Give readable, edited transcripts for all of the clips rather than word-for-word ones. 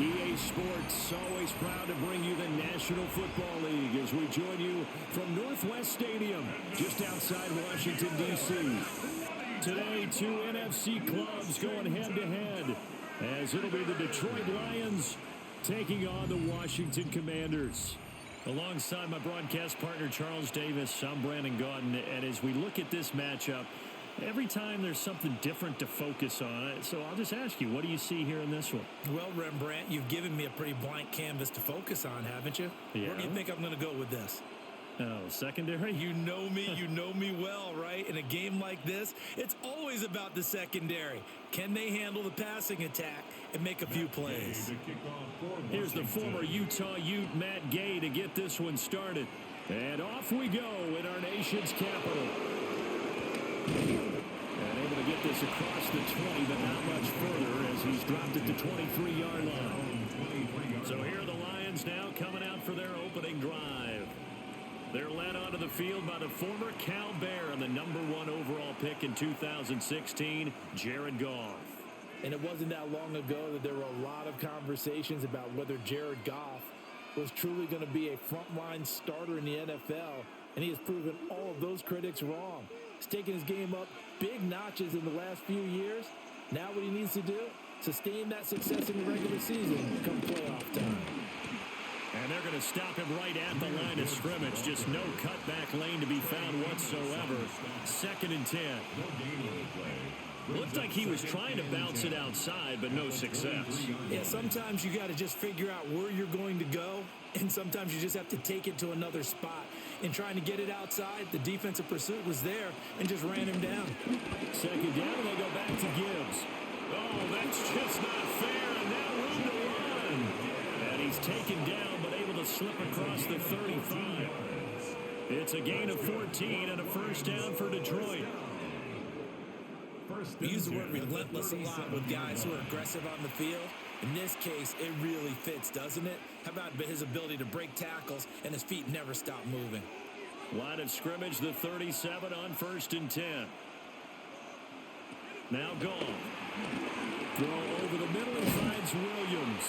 EA Sports, always proud to bring you the National Football League as we join you from Northwest Stadium, just outside Washington, D.C. Today, two NFC clubs going head-to-head, as it'll be the Detroit Lions taking on the Washington Commanders. Alongside my broadcast partner, Charles Davis, I'm Brandon Gaudin, and as we look at this matchup, every time there's something different to focus on. So I'll just ask you, what do you see here in this one? Well, Rembrandt, you've given me a pretty blank canvas to focus on, haven't you? Yeah. Where do you think I'm going to go with this? Oh, secondary? You know me well, right? In a game like this, it's always about the secondary. Can they handle the passing attack and make a few plays? Here's the former Utah Ute, Matt Gay, to get this one started. And off we go in our nation's capital. And able to get this across the 20, but not much further as he's dropped at the 23-yard line. So here are the Lions now coming out for their opening drive. They're led onto the field by the former Cal Bear and the #1 overall pick in 2016, Jared Goff. And it wasn't that long ago that there were a lot of conversations about whether Jared Goff was truly going to be a frontline starter in the NFL, and he has proven all of those critics wrong. He's taken his game up big notches in the last few years. Now what he needs to do, sustain that success in the regular season come playoff time. And they're going to stop him right at the line of scrimmage. Just no cutback lane to be found whatsoever. 2nd and 10. Looked like he was trying to bounce it outside, but no success. Yeah, sometimes you got to just figure out where you're going to go, and sometimes you just have to take it to another spot. In trying to get it outside, the defensive pursuit was there and just ran him down. 2nd down, and they go back to Gibbs. Oh, that's just not fair, and now room to run. And he's taken down, but able to slip across the 35. It's a gain of 14 and a first down for Detroit. We use the word relentless a lot with guys who are aggressive on the field. In this case, it really fits, doesn't it? How about his ability to break tackles and his feet never stop moving? Line of scrimmage, the 37 on 1st and 10. Now gone. Throw over the middle and finds Williams.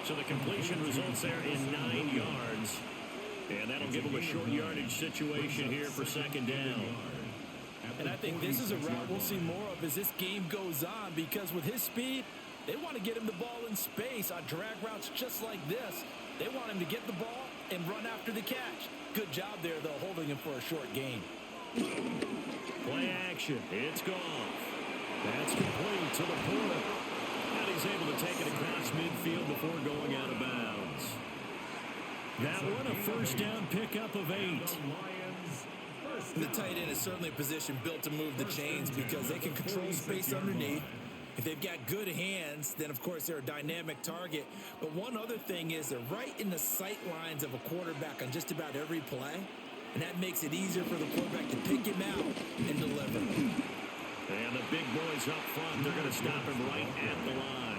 So the completion results there in 9 yards. And that'll give him a short yardage situation here for 2nd down. And I think this is a route we'll see more of as this game goes on, because with his speed, they want to get him the ball in space on drag routes just like this. They want him to get the ball and run after the catch. Good job there, though, holding him for a short gain. Play action. It's gone. That's complete to the Porter. And he's able to take it across midfield before going out of bounds. That one, a first down pickup of 8. The tight end is certainly a position built to move the chains because they can control space underneath. If they've got good hands, then, of course, they're a dynamic target. But one other thing is they're right in the sight lines of a quarterback on just about every play. And that makes it easier for the quarterback to pick him out and deliver. And the big boys up front, they're going to stop him right at the line.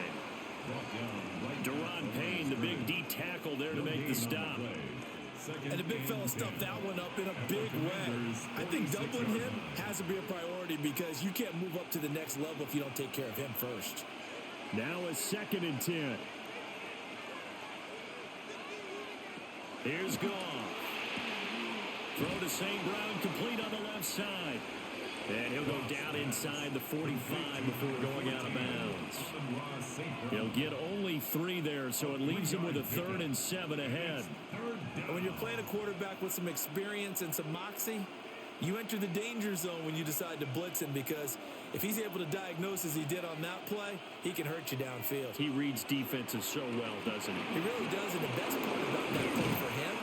Deron Payne, the big D tackle there to make the stop. And the big fella stuffed that one up in a big way. I think doubling him has to be a priority because you can't move up to the next level if you don't take care of him first. Now a 2nd and 10. Here's Goff. Throw to St. Brown, complete on the left side. And he'll go down inside the 45 before going out of bounds. He'll get only 3 there, so it leaves him with a 3rd and 7 ahead. And when you're playing a quarterback with some experience and some moxie, you enter the danger zone when you decide to blitz him, because if he's able to diagnose as he did on that play, he can hurt you downfield. He reads defenses so well, doesn't he? He really does, and the best part about that play for him,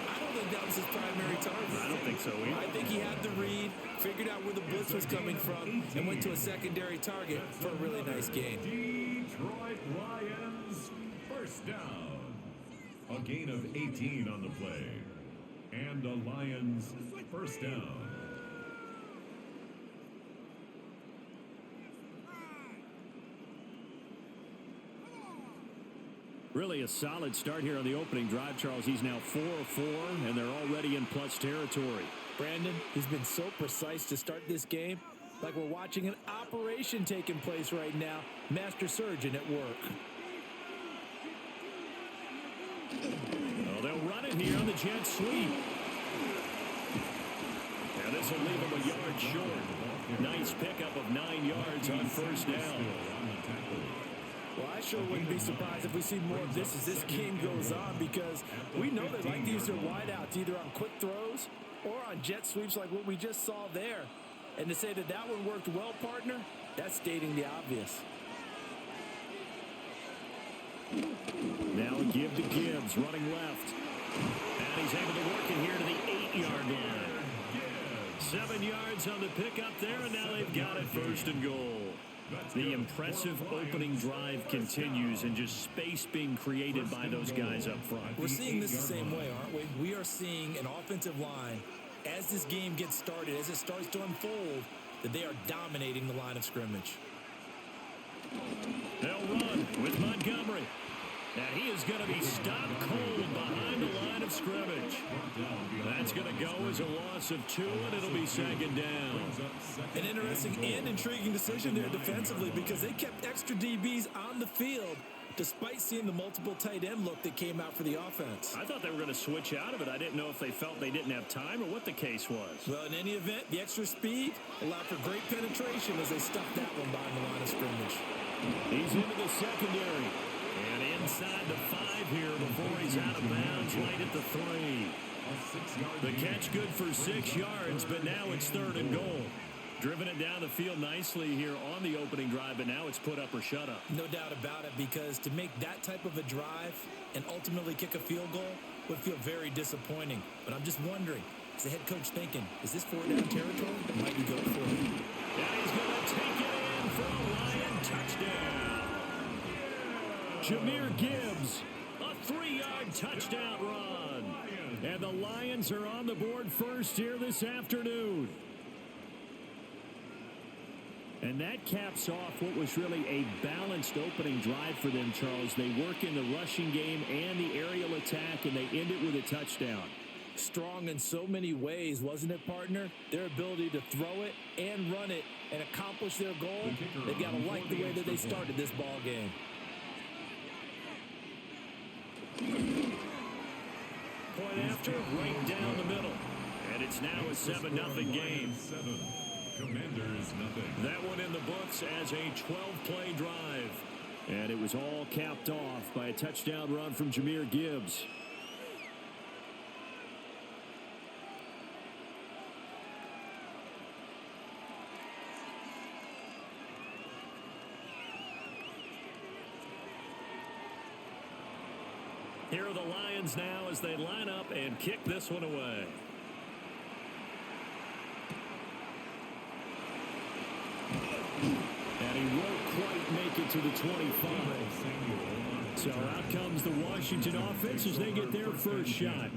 I don't think that was his primary target. I don't think so either. I think he had the read, figured out where the blitz was coming from, and went to a secondary target for a really nice gain. Detroit Lions, first down. A gain of 18 on the play. And the Lions, first down. Really a solid start here on the opening drive, Charles. He's now 4 of 4, and they're already in plus territory. Brandon, he's been so precise to start this game, like we're watching an operation taking place right now. Master surgeon at work. jet sweep. Now this will leave him a yard short. Nice pickup of 9 yards on first down. Well, I sure wouldn't be surprised if we see more of this as this game goes on, because we know they like to use their wideouts either on quick throws or on jet sweeps like what we just saw there. And to say that that one worked well, partner, that's stating the obvious. Now a give to Gibbs, running left. And he's able to work it here to the 8-yard line. 7 yards on the pickup there, and now they've got it first and goal. The impressive opening drive continues, and just space being created by those guys up front. We're seeing this the same way, aren't we? We are seeing an offensive line, as this game gets started, as it starts to unfold, that they are dominating the line of scrimmage. They'll run with Montgomery. And he is going to be stopped cold behind the line of scrimmage. That's going to go as a loss of 2, and it'll be second down. An interesting and intriguing decision there defensively, because they kept extra DBs on the field despite seeing the multiple tight end look that came out for the offense. I thought they were going to switch out of it. I didn't know if they felt they didn't have time or what the case was. Well, in any event, the extra speed allowed for great penetration as they stuffed that one behind the line of scrimmage. He's into the secondary. And inside the 5 here before he's out of bounds right at the 3. The catch good for 6 yards, but now it's 3rd and goal. Driven it down the field nicely here on the opening drive, but now it's put up or shut up. No doubt about it, because to make that type of a drive and ultimately kick a field goal would feel very disappointing. But I'm just wondering, is the head coach thinking, is this 4-down territory? Might he go for it? And he's going to take it in for a Lion touchdown. Jahmyr Gibbs, a 3-yard touchdown run. And the Lions are on the board first here this afternoon. And that caps off what was really a balanced opening drive for them, Charles. They work in the rushing game and the aerial attack, and they end it with a touchdown. Strong in so many ways, wasn't it, partner? Their ability to throw it and run it and accomplish their goal, they've got to like the way that they started this ball game. Point after, right down the middle. And it's now a 7-0 game. Commanders nothing. That one in the books as a 12-play drive. And it was all capped off by a touchdown run from Jahmyr Gibbs. Here are the Lions now as they line up and kick this one away. And he won't quite make it to the 25. So out comes the Washington offense as they get their first shot.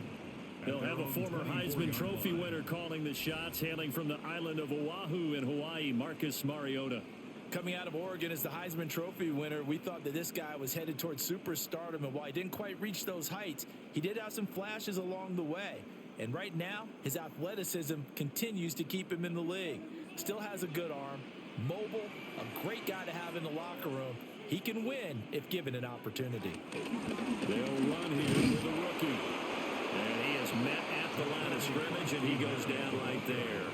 They'll have a former Heisman Trophy winner calling the shots, hailing from the island of Oahu in Hawaii, Marcus Mariota. Coming out of Oregon as the Heisman Trophy winner, we thought that this guy was headed towards superstardom, and while he didn't quite reach those heights, he did have some flashes along the way. And right now, his athleticism continues to keep him in the league. Still has a good arm, mobile, a great guy to have in the locker room. He can win if given an opportunity. They'll run here with a rookie. And he is met at the line of scrimmage, and he goes down right there.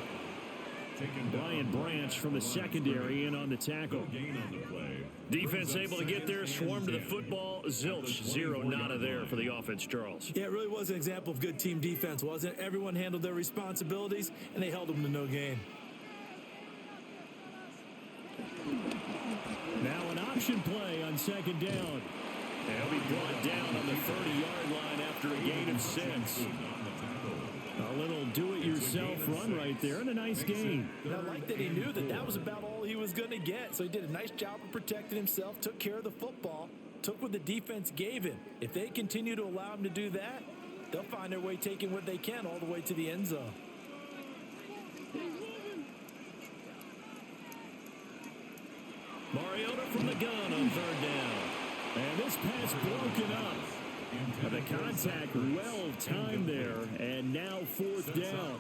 Brian Branch from the secondary in on the tackle. Defense able to get there, swarm to the football. Zilch, 0 nada there for the offense, Charles. Yeah, it really was an example of good team defense, wasn't it? Everyone handled their responsibilities, and they held them to no gain. Now an option play on second down. They'll be brought down on the 30-yard line after a gain of 6. A little do-it-yourself run right there, and a nice gain. I like that he knew that that was about all he was going to get, so he did a nice job of protecting himself, took care of the football, took what the defense gave him. If they continue to allow him to do that, they'll find their way taking what they can all the way to the end zone. Mariota from the gun on 3rd down. And this pass broken up. The contact well timed there, and now 4th down.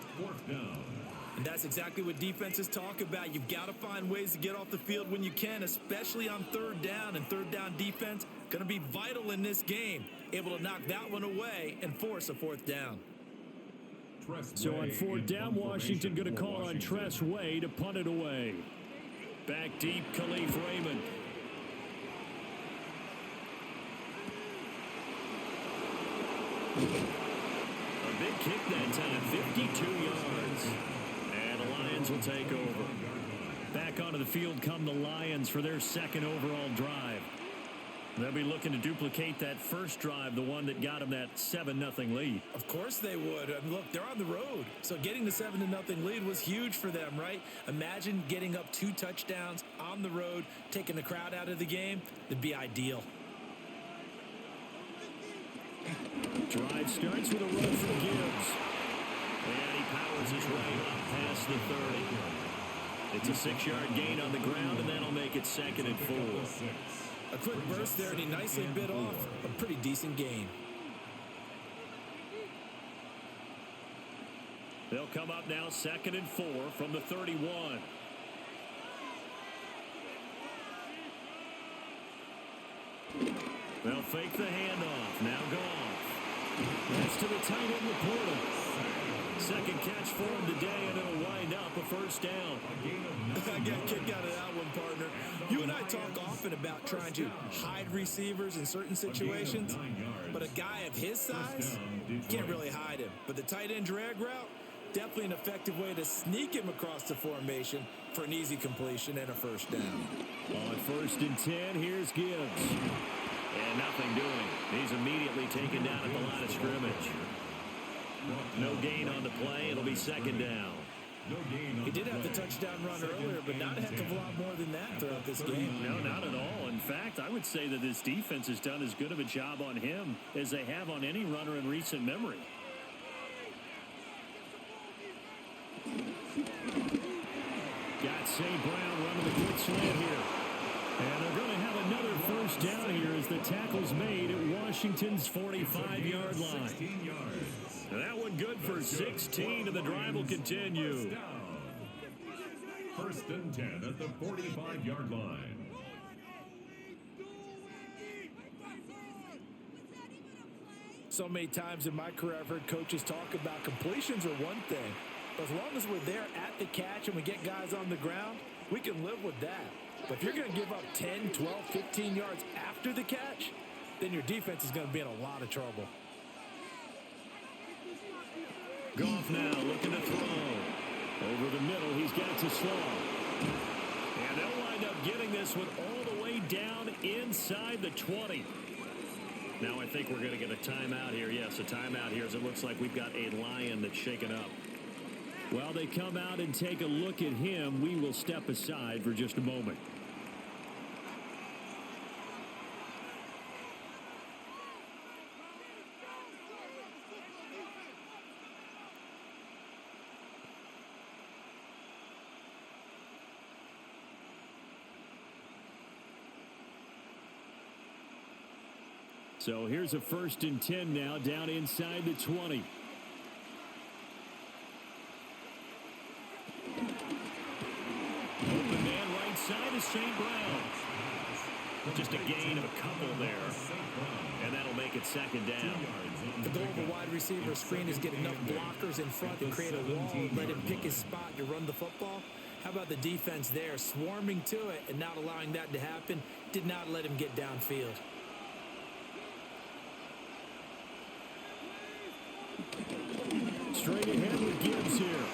And that's exactly what defenses talk about. You've got to find ways to get off the field when you can, especially on third down. And third down defense going to be vital in this game. Able to knock that one away and force a fourth down. So on fourth down, Washington going to call on Tress Way to punt it away. Back deep, Khalif Raymond. A big kick that time, 52 yards. And the Lions will take over. Back onto the field come the Lions for their second overall drive. They'll be looking to duplicate that first drive, the one that got them that 7-0 lead. Of course they would. And look, they're on the road. So getting the 7-0 lead was huge for them, right? Imagine getting up 2 touchdowns on the road, taking the crowd out of the game. That'd be ideal. Drive starts with a run from Gibbs. And he powers his way up past the 30. It's a 6-yard gain on the ground, and that'll make it 2nd and 4. A quick burst there, and he nicely bit off a pretty decent gain. They'll come up now 2nd and 4 from the 31. They'll fake the handoff. Now Goff. That's to the tight end Laporta. Second catch for him today, and it'll wind up a first down. I got a kick out of that one, partner. You and I talk often about trying to hide receivers in certain situations, but a guy of his size can't really hide him. But the tight end drag route, definitely an effective way to sneak him across the formation for an easy completion and a first down. On 1st and 10, here's Gibbs. And nothing doing. He's immediately taken down at the line of scrimmage. No gain on the play. It'll be 2nd down. He did have the touchdown run earlier, but not a heck of a lot more than that throughout this game. No, not at all. In fact, I would say that this defense has done as good of a job on him as they have on any runner in recent memory. Got St. Brown running the quick slant here. And they're going to have another first down here as the tackle's made at Washington's 45-yard line. That one good for 16, and the drive will continue. 1st and 10 at the 45-yard line. So many times in my career, I've heard coaches talk about completions are one thing. But as long as we're there at the catch and we get guys on the ground, we can live with that. But if you're going to give up 10, 12, 15 yards after the catch, then your defense is going to be in a lot of trouble. Goff now looking to throw. Over the middle, he's got to slow. And they'll wind up getting this one all the way down inside the 20. Now I think we're going to get a timeout here. Yes, a timeout here as it looks like we've got a Lion that's shaken up. While they come out and take a look at him, we will step aside for just a moment. So here's a 1st and 10 now down inside the 20. Open man right side is St. Brown. Just a gain of a couple there. And that'll make it 2nd down. The goal of a wide receiver screen is get enough blockers in front to create a wall and let him pick his spot to run the football. How about the defense there, swarming to it and not allowing that to happen? Did not let him get downfield. Straight ahead with Gibbs here.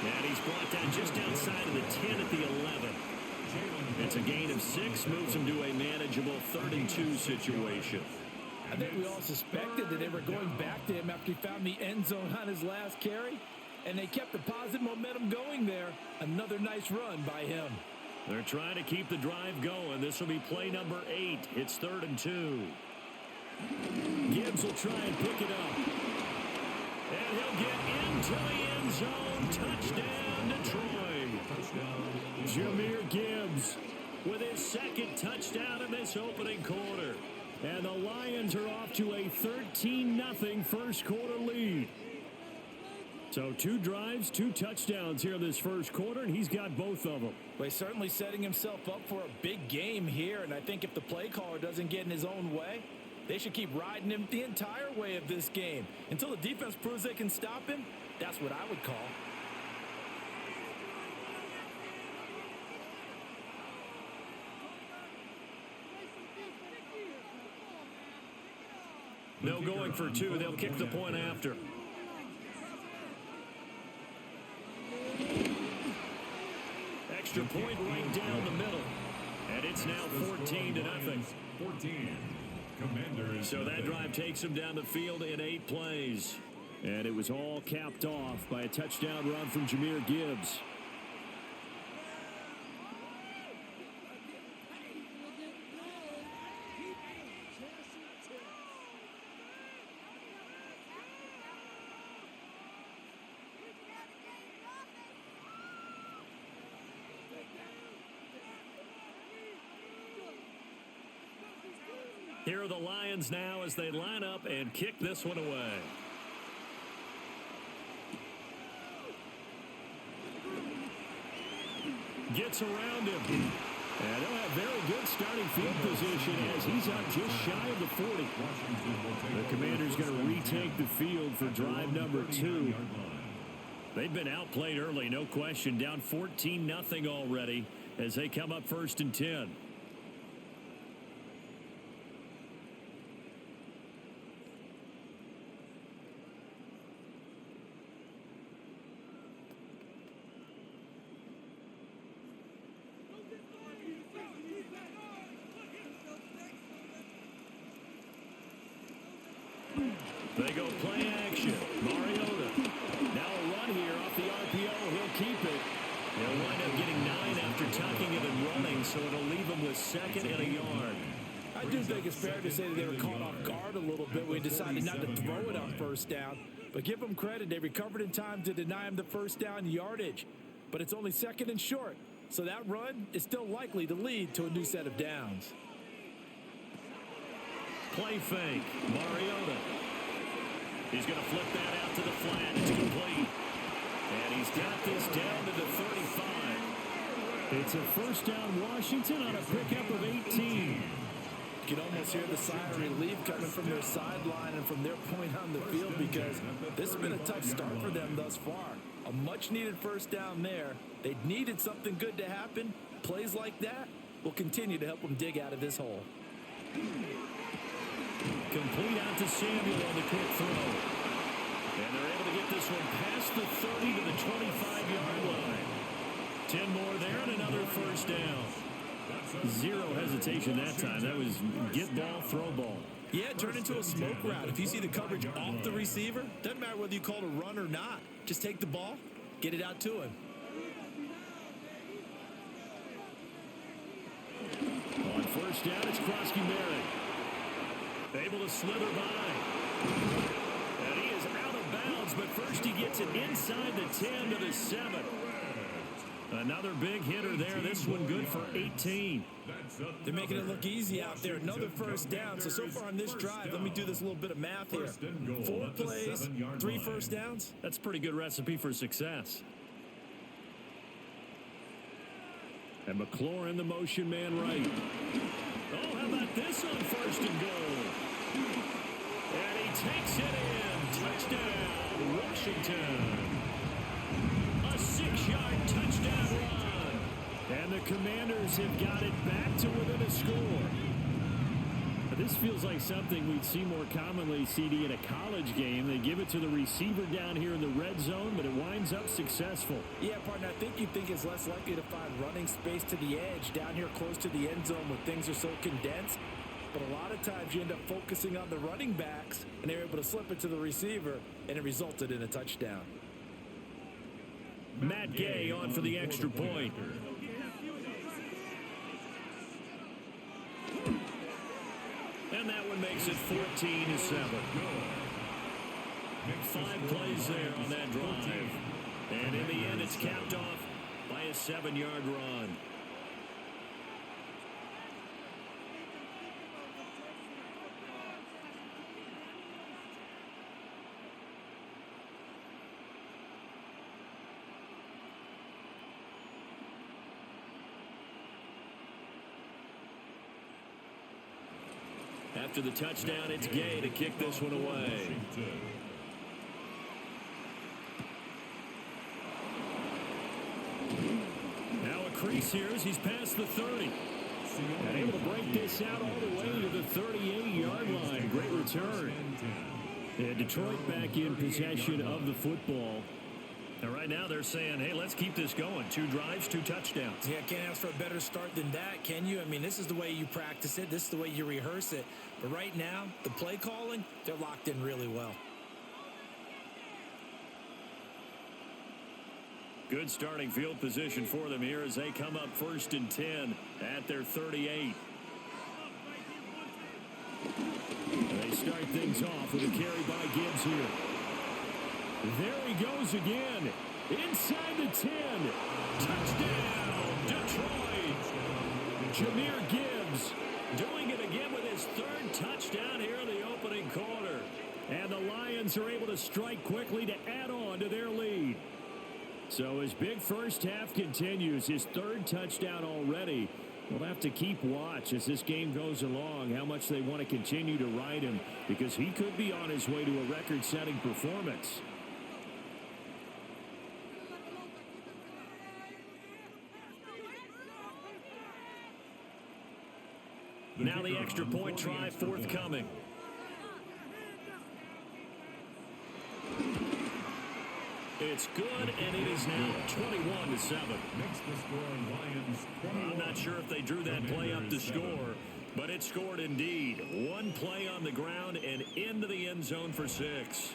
And he's brought down just outside of the 10 at the 11. It's a gain of 6, moves him to a manageable 3rd and 2 situation. I think we all suspected that they were going back to him after he found the end zone on his last carry. And they kept the positive momentum going there. Another nice run by him. They're trying to keep the drive going. This will be play number 8. It's 3rd and 2. Gibbs will try and pick it up. And he'll get into the end zone. Touchdown, Detroit. Jahmyr Gibbs with his 2nd touchdown in this opening quarter. And the Lions are off to a 13-0 first quarter lead. So 2 drives, 2 touchdowns here in this first quarter, and he's got both of them. Well, he's certainly setting himself up for a big game here, and I think if the play caller doesn't get in his own way, they should keep riding him the entire way of this game. Until the defense proves they can stop him, that's what I would call. No going for 2. They'll kick the point after. Extra point right down the middle. And it's now 14-0. 14. Commanders. So that drive takes them down the field in 8 plays. And it was all capped off by a touchdown run from Jahmyr Gibbs. Here are the Lions now as they line up and kick this one away. Gets around him. And they'll have very good starting field position as he's up just shy of the 40. The Commanders going to retake the field for drive number 2. They've been outplayed early, no question. Down 14-0 already as they come up 1st and 10. They go play action. Mariota. Now a run here off the RPO. He'll keep it. He'll wind up getting 9 after tucking it and running, so it'll leave him with 2nd and a yard. I do think it's fair to say that they were caught off guard a little bit when he decided not to throw it on 1st down. But give them credit. They recovered in time to deny him the 1st down yardage. But it's only 2nd and short. So that run is still likely to lead to a new set of downs. Play fake. Mariota. He's going to flip that out to the flat. It's complete. And he's got this down to the 35. It's a 1st down Washington on a pickup of 18. You can almost hear the sigh of relief coming from their sideline and from their point on the field because this has been a tough start for them thus far. A much-needed 1st down there. They needed something good to happen. Plays like that will continue to help them dig out of this hole. Complete out to Samuel on the quick throw. And they're able to get this one past the 30 to the 25-yard line. 10 more there and another 1st down. 0 hesitation that time. That was get ball, throw ball. Yeah, it turned into a smoke route. If you see the coverage off the receiver, doesn't matter whether you call it a run or not. Just take the ball, get it out to him. On 1st down, it's Krosky-Merritt. Able to slither by. And he is out of bounds, but first he gets it inside the 10 to the 7. Another big hitter there. This one good for 18. They're making it look easy out there. Another 1st down. So far on this drive, let me do this little bit of math here. 4 plays, 3 1st downs. That's a pretty good recipe for success. And McLaurin, the motion man right. Oh, how about this on 1st and goal? And he takes it in. Touchdown, Washington. A 6-yard touchdown run. And the Commanders have got it back to within a score. This feels like something we'd see more commonly, CD, in a college game. They give it to the receiver down here in the red zone, but it winds up successful. Yeah, partner, I think you think it's less likely to find running space to the edge down here close to the end zone when things are so condensed. But a lot of times you end up focusing on the running backs, and they're able to slip it to the receiver, and it resulted in a touchdown. Matt Gay on for the extra point. And that one makes it 14-7. 5 plays there on that drive. And in the end, it's capped off by a 7-yard run. After the touchdown, it's Gay to kick this one away. Now a crease here as he's past the 30. And able to break this out all the way to the 38-yard line. Great return. And Detroit back in possession of the football. And right now they're saying, hey, let's keep this going. 2 drives, 2 touchdowns. Yeah, can't ask for a better start than that, can you? I mean, this is the way you practice it. This is the way you rehearse it. But right now, the play calling, they're locked in really well. Good starting field position for them here as they come up 1st and 10 at their 38. They start things off with a carry by Gibbs here. There he goes again. Inside the 10. Touchdown, Detroit. Jahmyr Gibbs doing it again with his 3rd touchdown here in the opening quarter. And the Lions are able to strike quickly to add on to their lead. So his big first half continues. His 3rd touchdown already. We'll have to keep watch as this game goes along, how much they want to continue to ride him, because he could be on his way to a record-setting performance. Now the extra point try forthcoming. It's good, and it is now 21-7. I'm not sure if they drew that play up to score, but it scored indeed. 1 play on the ground and into the end zone for 6.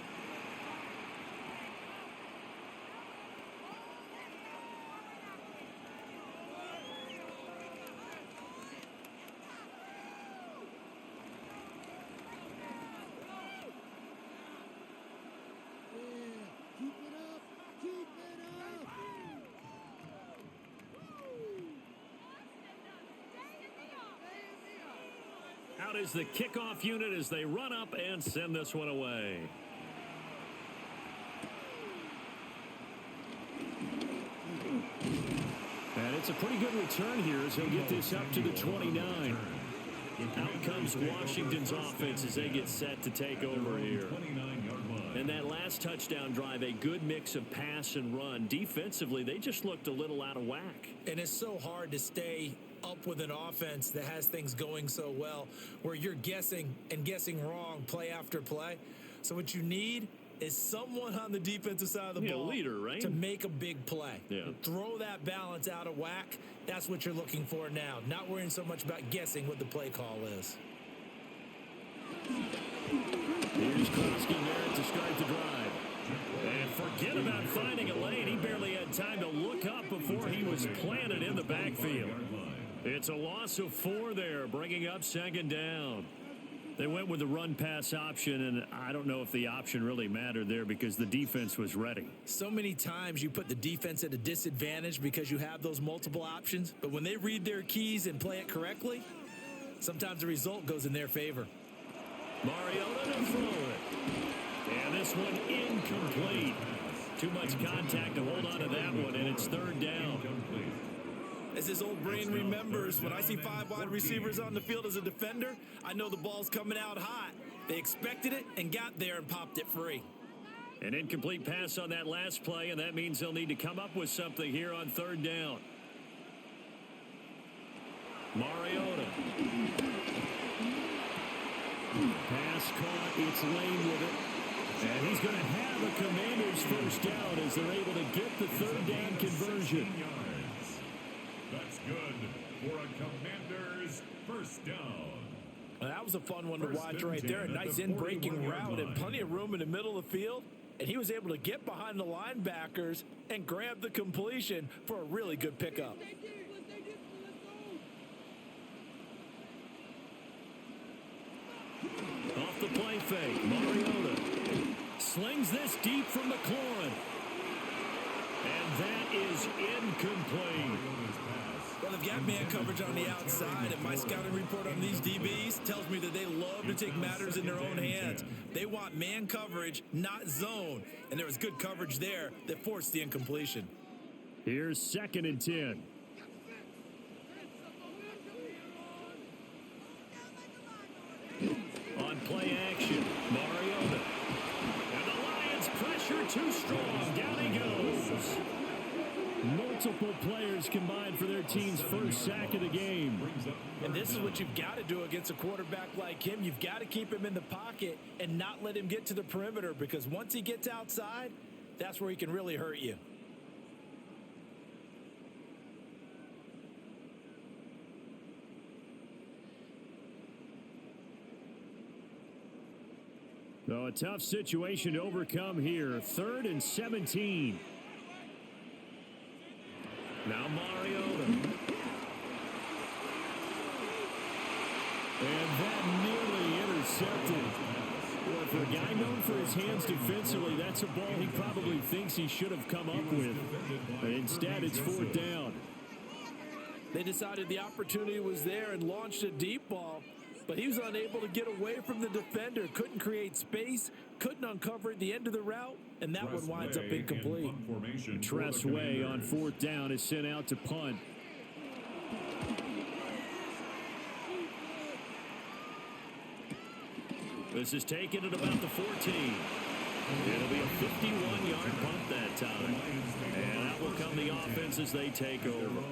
Out is the kickoff unit as they run up and send this one away. And it's a pretty good return here as he'll get this up to the 29. Out comes Washington's offense as they get set to take over here. And that last touchdown drive, a good mix of pass and run. Defensively, they just looked a little out of whack. And it's so hard to stay up with an offense that has things going so well, where you're guessing and guessing wrong play after play. So what you need is someone on the defensive side of the ball, leader, right? To make a big play. Yeah. Throw that balance out of whack. That's what you're looking for now. Not worrying so much about guessing what the play call is. Here's Krosky there to start the drive. And forget about finding a lane. He barely had time to look up before he was planted in the backfield. It's a loss of 4 there, bringing up 2nd down. They went with the run-pass option, and I don't know if the option really mattered there because the defense was ready. So many times you put the defense at a disadvantage because you have those multiple options, but when they read their keys and play it correctly, sometimes the result goes in their favor. Mariota to throw it. And this one incomplete. Too much contact to hold on to that one, and it's 3rd down. As his old brain remembers, when I see 5 wide receivers on the field as a defender, I know the ball's coming out hot. They expected it and got there and popped it free. An incomplete pass on that last play, and that means they'll need to come up with something here on 3rd down. Mariota. Pass caught. It's Lane with it. And he's going to have a Commanders first down as they're able to get the 3rd down conversion. That's good for a Commanders first down. Well, that was a fun one to watch right there. A nice in-breaking route and plenty of room in the middle of the field. And he was able to get behind the linebackers and grab the completion for a really good pickup. Off the play fake, Mariota slings this deep from McLaurin. And that is incomplete. Well, they've got man coverage on the outside, and my scouting report on these DBs tells me that they love to take matters in their own hands. They want man coverage, not zone. And there was good coverage there that forced the incompletion. Here's 2nd and 10. too strong. Down he goes. Multiple players combined for their team's first sack of the game. And this is what you've got to do against a quarterback like him. You've got to keep him in the pocket and not let him get to the perimeter, because once he gets outside, that's where he can really hurt you. So a tough situation to overcome here. 3rd and 17. Now Mariota. And that nearly intercepted. Well, for a guy known for his hands defensively, that's a ball he probably thinks he should have come up with. But instead, it's 4th down. They decided the opportunity was there and launched a deep ball, but he was unable to get away from the defender. Couldn't create space, couldn't uncover at the end of the route, and that one winds up incomplete. Tressway on 4th down is sent out to punt. This is taken at about the 14. It'll be a 51-yard punt that time. And out will come the offense as they take over.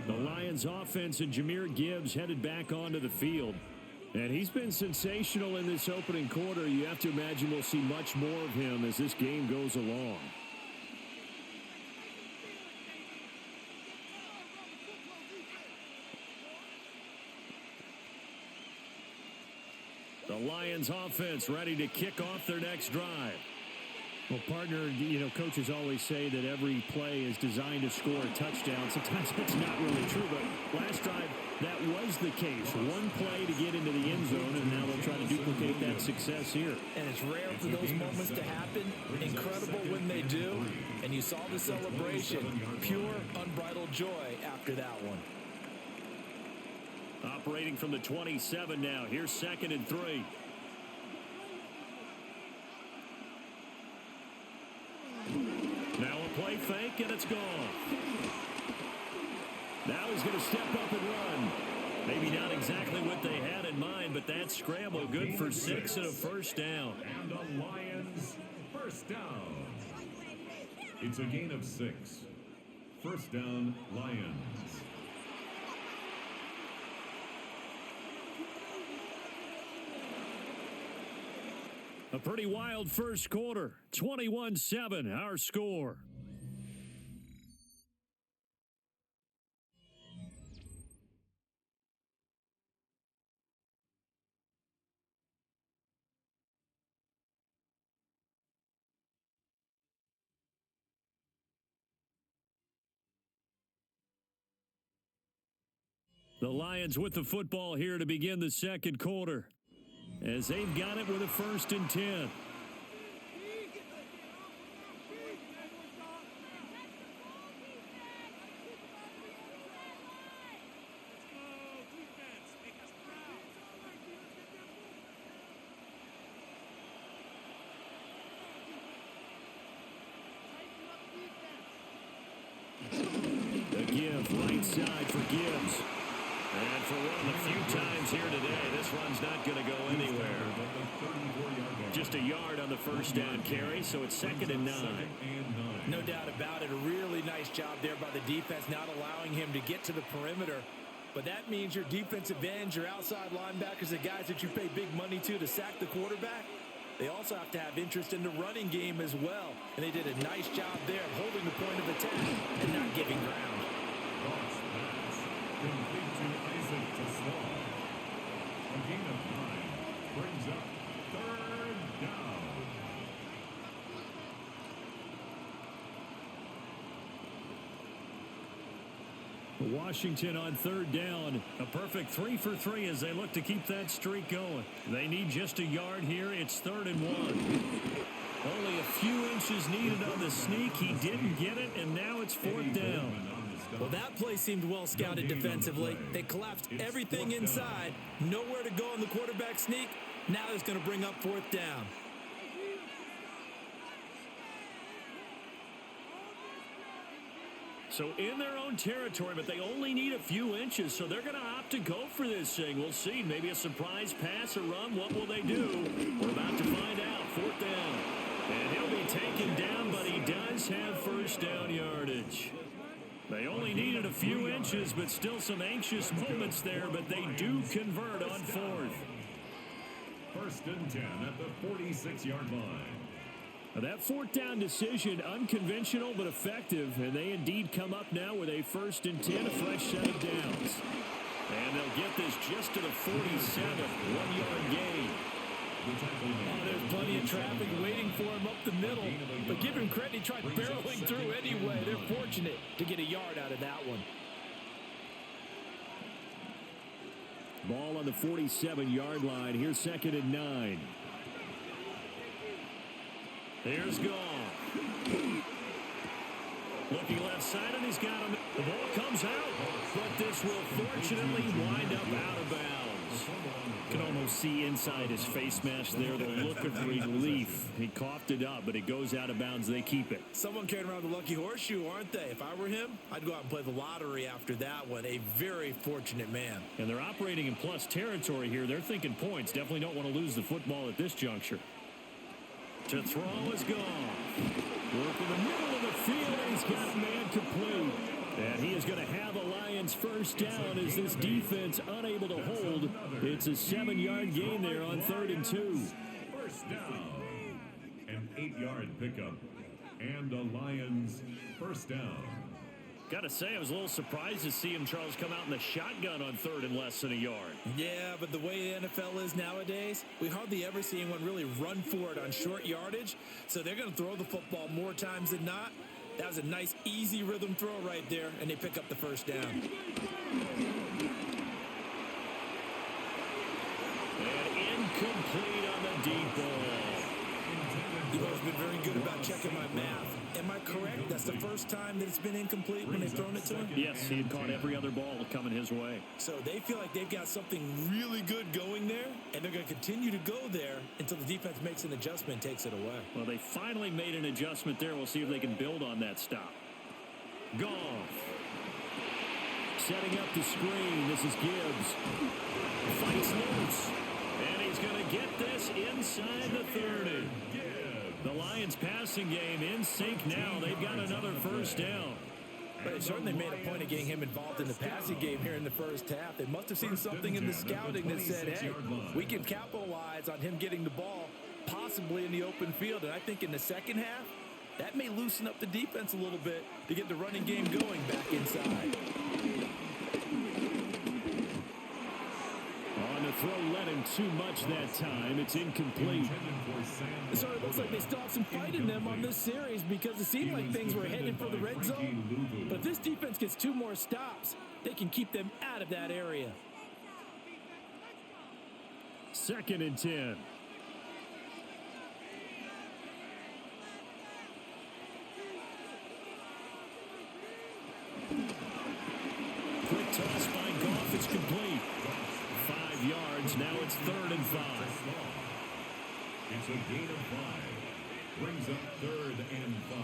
The Lions offense and Jahmyr Gibbs headed back onto the field. And he's been sensational in this opening quarter. You have to imagine we'll see much more of him as this game goes along. The Lions offense ready to kick off their next drive. Well, partner, coaches always say that every play is designed to score a touchdown. Sometimes it's not really true, but last drive, that was the case. One play to get into the end zone, and now they'll try to duplicate that success here. And it's rare for those moments to happen. Incredible when they do. And you saw the celebration. Pure, unbridled joy after that one. Operating from the 27 now. Here's 2nd and 3. Now a play fake, and it's gone. Now he's going to step up and run. Maybe not exactly what they had in mind, but that scramble good for 6 and a 1st down. And the Lions first down. It's a gain of 6. 1st down, Lions. A pretty wild first quarter. 21-7, our score. The Lions with the football here to begin the second quarter, as they've got it with a 1st and 10. The give, right side for Gibbs. And for one of the few times here today, this run's not going to go anywhere. Just a yard on the 1st down carry, so it's 2nd and 9. No doubt about it. A really nice job there by the defense, not allowing him to get to the perimeter. But that means your defensive ends, your outside linebackers, the guys that you pay big money to sack the quarterback, they also have to have interest in the running game as well. And they did a nice job there of holding the point of attack and not giving ground. Complete to Isaac to Slaw. A gain of 9 brings up 3rd down. Washington on 3rd down. A perfect 3 for 3 as they look to keep that streak going. They need just a yard here. It's 3rd and 1. Only a few inches needed on the sneak. He didn't get it, and now it's 4th down. Well, that play seemed well scouted defensively. They collapsed everything inside. Nowhere to go on the quarterback sneak. Now it's going to bring up 4th down. So in their own territory, but they only need a few inches, so they're going to opt to go for this thing. We'll see. Maybe a surprise pass or run. What will they do? We're about to find out. 4th down. And he'll be taken down, but he does have first down yardage. They only needed a few inches, but still some anxious moments there, but they do convert on fourth. 1st and 10 at the 46-yard line. That fourth down decision, unconventional but effective, and they indeed come up now with a 1st and 10, a fresh set of downs. And they'll get this just to the 47, 1-yard gain. Oh, there's plenty of traffic waiting for him up the middle, but give him credit, he tried barreling through anyway. They're fortunate to get a yard out of that one. Ball on the 47-yard line. Here's 2nd and 9. Here's Goff. Looking left side, and he's got him. The ball comes out, but this will fortunately wind up out of bounds. You can almost see inside his face mask there the look of relief. He coughed it up, but it goes out of bounds. They keep it. Someone carrying around the lucky horseshoe, aren't they? If I were him, I'd go out and play the lottery after that one. A very fortunate man. And they're operating in plus territory here. They're thinking points. Definitely don't want to lose the football at this juncture. To throw is Goff. Work in the middle of the field, and he's got a man complete. And he is going to have a Lions first down as this defense unable to hold. It's a 7-yard gain there on 3rd and 2. First down. An 8-yard pickup. And a Lions first down. Got to say, I was a little surprised to see him, Charles, come out in the shotgun on 3rd and less than a yard. Yeah, but the way the NFL is nowadays, we hardly ever see anyone really run for it on short yardage. So they're going to throw the football more times than not. That was a nice, easy rhythm throw right there, and they pick up the first down. And incomplete on the deep ball. You've always been very good about checking my math. Am I correct? That's the first time that it's been incomplete when they've thrown it to him? Yes, he had caught every other ball coming his way. So they feel like they've got something really good going there, and they're going to continue to go there until the defense makes an adjustment and takes it away. Well, they finally made an adjustment there. We'll see if they can build on that stop. Goff. Setting up the screen. This is Gibbs. Fights loose. And he's going to get this inside the 30. The Lions passing game in sync now. They've got another first down. But they certainly made a point of getting him involved in the passing game here in the first half. They must have seen something in the scouting that said, hey, we can capitalize on him getting the ball possibly in the open field. And I think in the second half, that may loosen up the defense a little bit to get the running game going back inside. On the throw, let him too much that time. It's incomplete. So it looks like they still have some fight in them on this series because it seemed like things were headed for the red zone. But if this defense gets 2 more stops, they can keep them out of that area. 2nd and 10. Quick toss by Goff. It's complete. 5 yards. Now it's 3rd and 5. It's a gain of 5. Brings up 3rd and 5.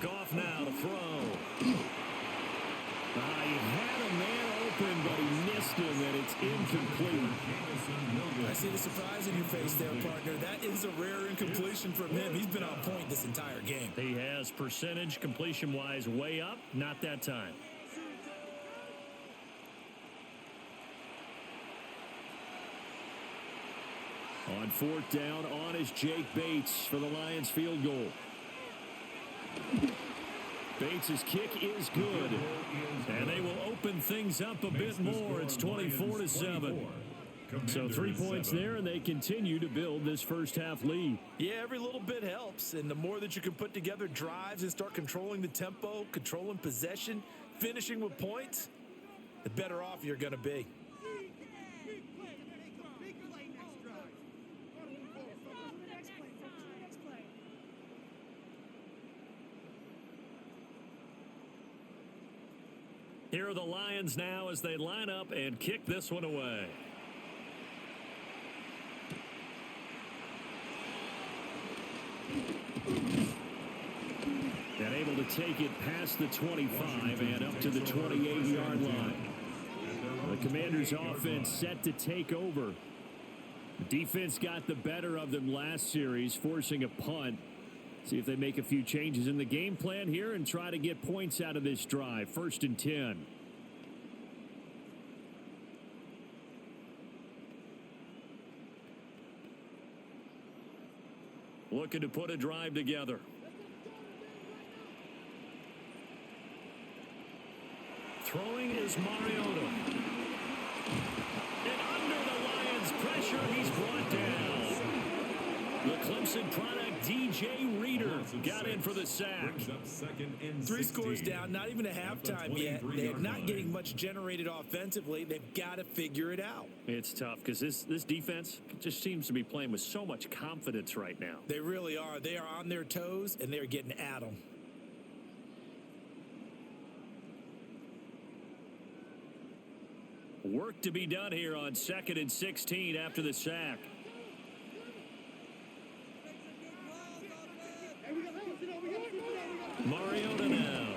Goff now to throw. He had a man open, but he missed him, and it's incomplete. I see the surprise in your face there, partner. That is a rare incompletion from him. He's been on point this entire game. He has percentage completion-wise way up. Not that time. On 4th down, on is Jake Bates for the Lions field goal. Bates' kick is good, and they will open things up a bit more. It's 24-7. So 3 points there, and they continue to build this first half lead. Yeah, every little bit helps, and the more that you can put together drives and start controlling the tempo, controlling possession, finishing with points, the better off you're going to be. Here are the Lions now as they line up and kick this one away. able to take it past the 25 and up to the 28-yard line. The Commanders' offense set to take over. The defense got the better of them last series, forcing a punt. See if they make a few changes in the game plan here and try to get points out of this drive. 1st and 10. Looking to put a drive together. Throwing is Mariota. And under the Lions' pressure, he's brought down. The Clemson product, DJ Reader, got in for the sack. 3 scores down, not even a halftime yet. They're not getting much generated offensively. They've got to figure it out. It's tough because this defense just seems to be playing with so much confidence right now. They really are. They are on their toes, and they're getting at them. Work to be done here on 2nd and 16 after the sack. Mariota now.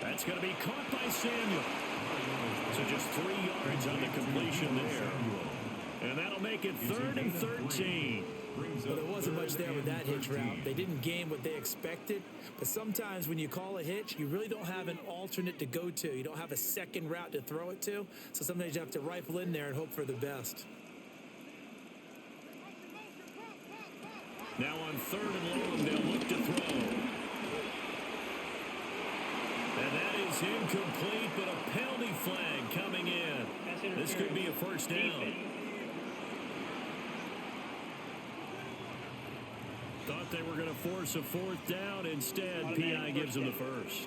That's going to be caught by Samuel. So just 3 yards on the completion there. And that'll make it 3rd and 13. Well, there wasn't much there with that hitch route. They didn't gain what they expected. But sometimes when you call a hitch, you really don't have an alternate to go to. You don't have a second route to throw it to. So sometimes you have to rifle in there and hope for the best. Now on 3rd and long, they'll look to throw. And that is incomplete, but a penalty flag coming in. This could be a 1st down. Thought they were going to force a 4th down. Instead, P.I. gives them the 1st.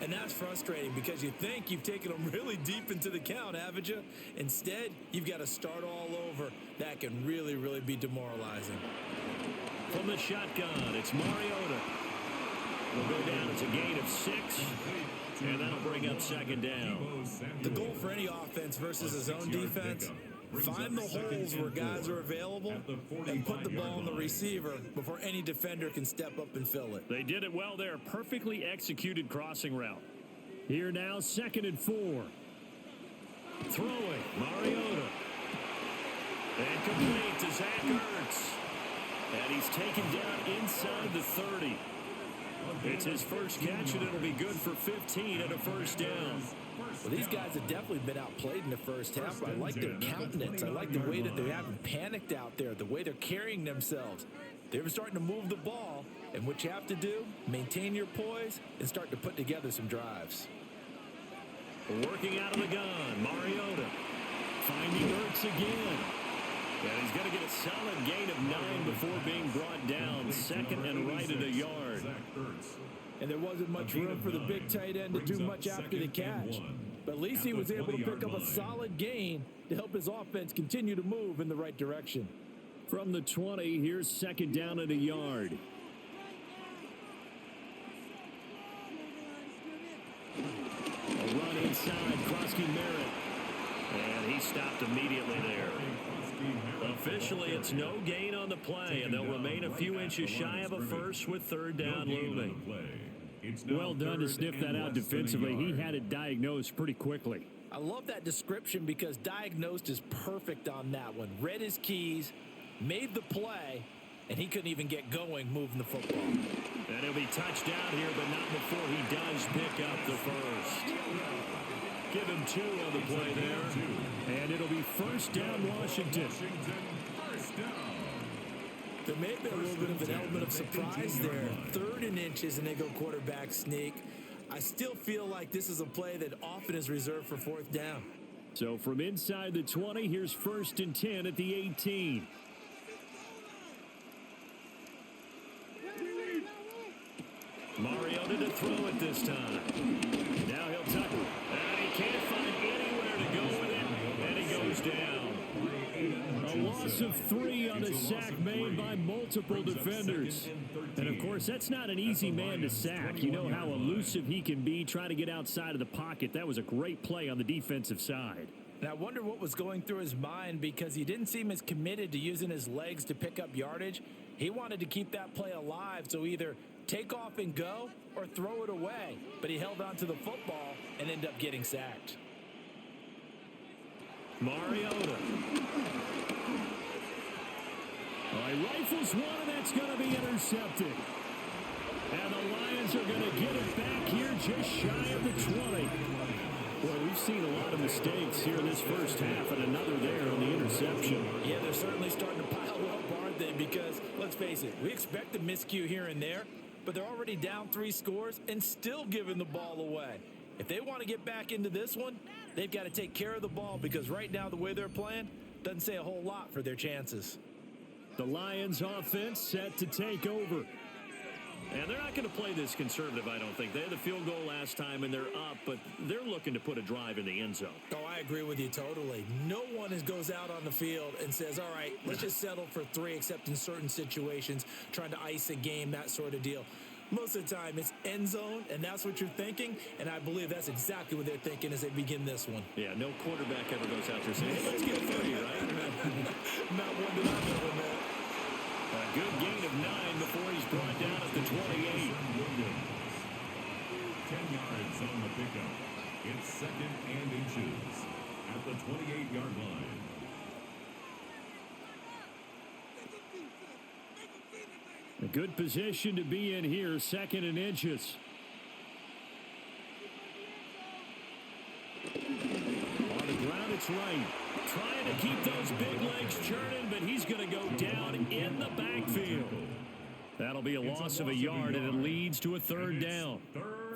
And that's frustrating because you think you've taken them really deep into the count, haven't you? Instead, you've got to start all over. That can really, really be demoralizing. From the shotgun, it's Mariota. Will go down. It's a gain of 6. And that'll bring up 2nd down. The goal for any offense versus his own defense, find the holes where guys are available and put the ball on the receiver before any defender can step up and fill it. They did it well there. Perfectly executed crossing route. Here now, 2nd and 4. Throwing, Mariota. And complete to Zach Ertz. And he's taken down inside the 30. It's his first catch, and it'll be good for 15 and a 1st down. Well, these guys have definitely been outplayed in the first half. But I like their countenance. I like the way that they haven't panicked out there, the way they're carrying themselves. They're starting to move the ball, and what you have to do, maintain your poise and start to put together some drives. Working out of the gun, Mariota finding Ertz again. And he's going to get a solid gain of 9 before being brought down. 2nd and right at a yard. And there wasn't much room for the big tight end to do much after the catch. But at least he was able to pick up a solid gain to help his offense continue to move in the right direction. From the 20, here's 2nd down at a yard. A run inside, Krosky Merritt. And he stopped immediately there. Officially, it's no gain on the play, and they'll remain a few inches shy of a 1st with 3rd down looming. Well done to sniff that out defensively. He had it diagnosed pretty quickly. I love that description because diagnosed is perfect on that one. Read his keys, made the play, and he couldn't even get going moving the football. And he'll be touched down here, but not before he does pick up the 1st. Give him 2 on the play there. And it'll be 1st down, Washington. There may have been a little bit of an element of surprise there. 3rd and inches, and they go quarterback sneak. I still feel like this is a play that often is reserved for 4th down. So from inside the 20, here's 1st and 10 at the 18. Mariota to throw it this time. Now he'll tuck it. And he can't find anywhere to go with it. And he goes down. A loss of 3 on a sack made by multiple defenders. And, of course, that's not an easy man to sack. You know how elusive he can be trying to get outside of the pocket. That was a great play on the defensive side. And I wonder what was going through his mind because he didn't seem as committed to using his legs to pick up yardage. He wanted to keep that play alive, so either take off and go or throw it away. But he held on to the football and ended up getting sacked. Mariota. All right, rifles one, and that's going to be intercepted. And the Lions are going to get it back here just shy of the 20. Well, we've seen a lot of mistakes here in this first half, and another there on the interception. Yeah, they're certainly starting to pile up, aren't they? Because, let's face it, we expect a miscue here and there, but they're already down 3 scores and still giving the ball away. If they want to get back into this one, they've got to take care of the ball, because right now the way they're playing doesn't say a whole lot for their chances. The Lions offense set to take over. And they're not going to play this conservative, I don't think. They had the field goal last time, and they're up, but they're looking to put a drive in the end zone. Oh, I agree with you totally. No one goes out on the field and says, all right, let's just settle for 3, except in certain situations, trying to ice a game, that sort of deal. Most of the time, it's end zone, and that's what you're thinking, and I believe that's exactly what they're thinking as they begin this one. Yeah, no quarterback ever goes out there saying, hey, let's get 3, right? Not one that I've ever met. A good gain of 9 before he's brought down at the 28. 10 yards on the pickup. It's 2nd and inches at the 28-yard line. A good position to be in here, 2nd and inches. On the ground, it's right. Trying to keep those big legs churning, but he's going to go down in the backfield. That'll be a loss of a yard, and it leads to a 3rd down.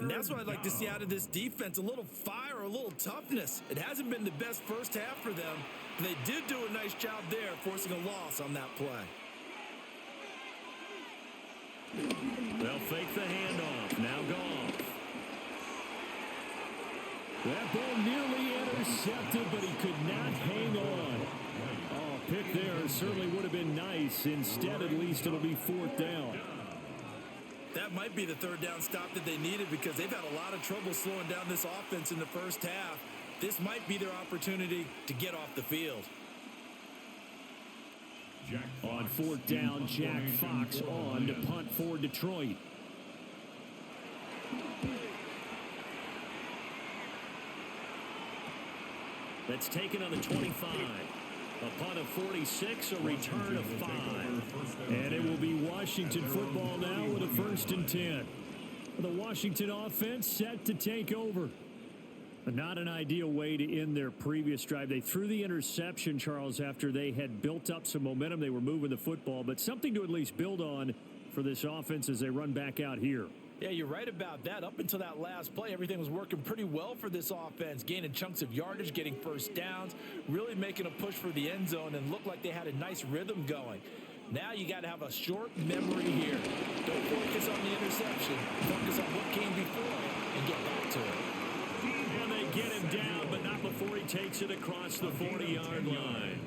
And that's what I'd like to see out of this defense, a little fire, a little toughness. It hasn't been the best first half for them, but they did do a nice job there, forcing a loss on that play. They'll fake the handoff. Now Goff. That ball nearly intercepted, but he could not hang on. Oh, pick there certainly would have been nice. Instead, at least it'll be 4th down. That might be the 3rd down stop that they needed, because they've had a lot of trouble slowing down this offense in the first half. This might be their opportunity to get off the field. On 4th down, Jack Fox on to punt for Detroit. That's taken on the 25. A punt of 46, a return of 5. And it will be Washington football now with a 1st and 10. The Washington offense set to take over. Not an ideal way to end their previous drive. They threw the interception, Charles, after they had built up some momentum. They were moving the football, but something to at least build on for this offense as they run back out here. Yeah, you're right about that. Up until that last play, everything was working pretty well for this offense, gaining chunks of yardage, getting 1st downs, really making a push for the end zone, and looked like they had a nice rhythm going. Now you got to have a short memory here. Don't focus on the interception. Focus on what came before it and get back to it. And they get him down, but not before he takes it across the 40-yard line.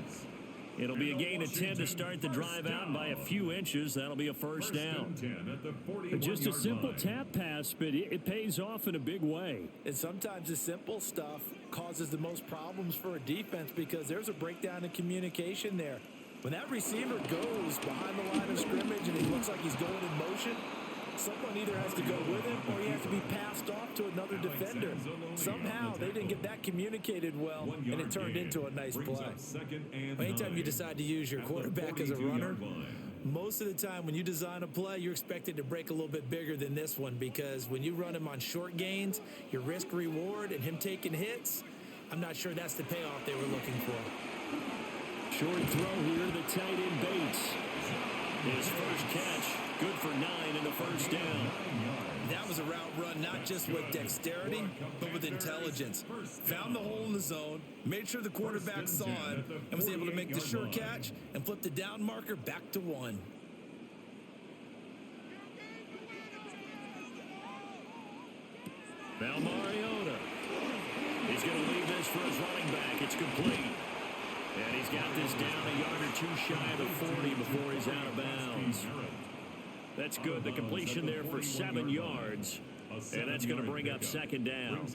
It'll be a gain of 10 to start the drive out by a few inches. That'll be a 1st down. Just a simple tap pass, but it pays off in a big way. And sometimes the simple stuff causes the most problems for a defense, because there's a breakdown in communication there. When that receiver goes behind the line of scrimmage and he looks like he's going in motion, someone either has to go with him or he has to be passed off to another defender. Somehow they didn't get that communicated well, and it turned into a nice play. Anytime you decide to use your quarterback as a runner, most of the time when you design a play, you're expected to break a little bit bigger than this one, because when you run him on short gains, your risk reward and him taking hits, I'm not sure that's the payoff they were looking for. Short throw here, the tight end Bates. His first catch, good for 9 and a 1st down. That was a route run, not just with dexterity, but with intelligence. Found the hole in the zone, made sure the quarterback saw it, and was able to make the sure catch and flip the down marker back to 1. Now Mariota. He's going to leave this for his running back. It's complete. And he's got this down a yard or 2 shy of the 40 before he's out of bounds. That's good. The completion there for 7 yards. And that's going to bring up second down.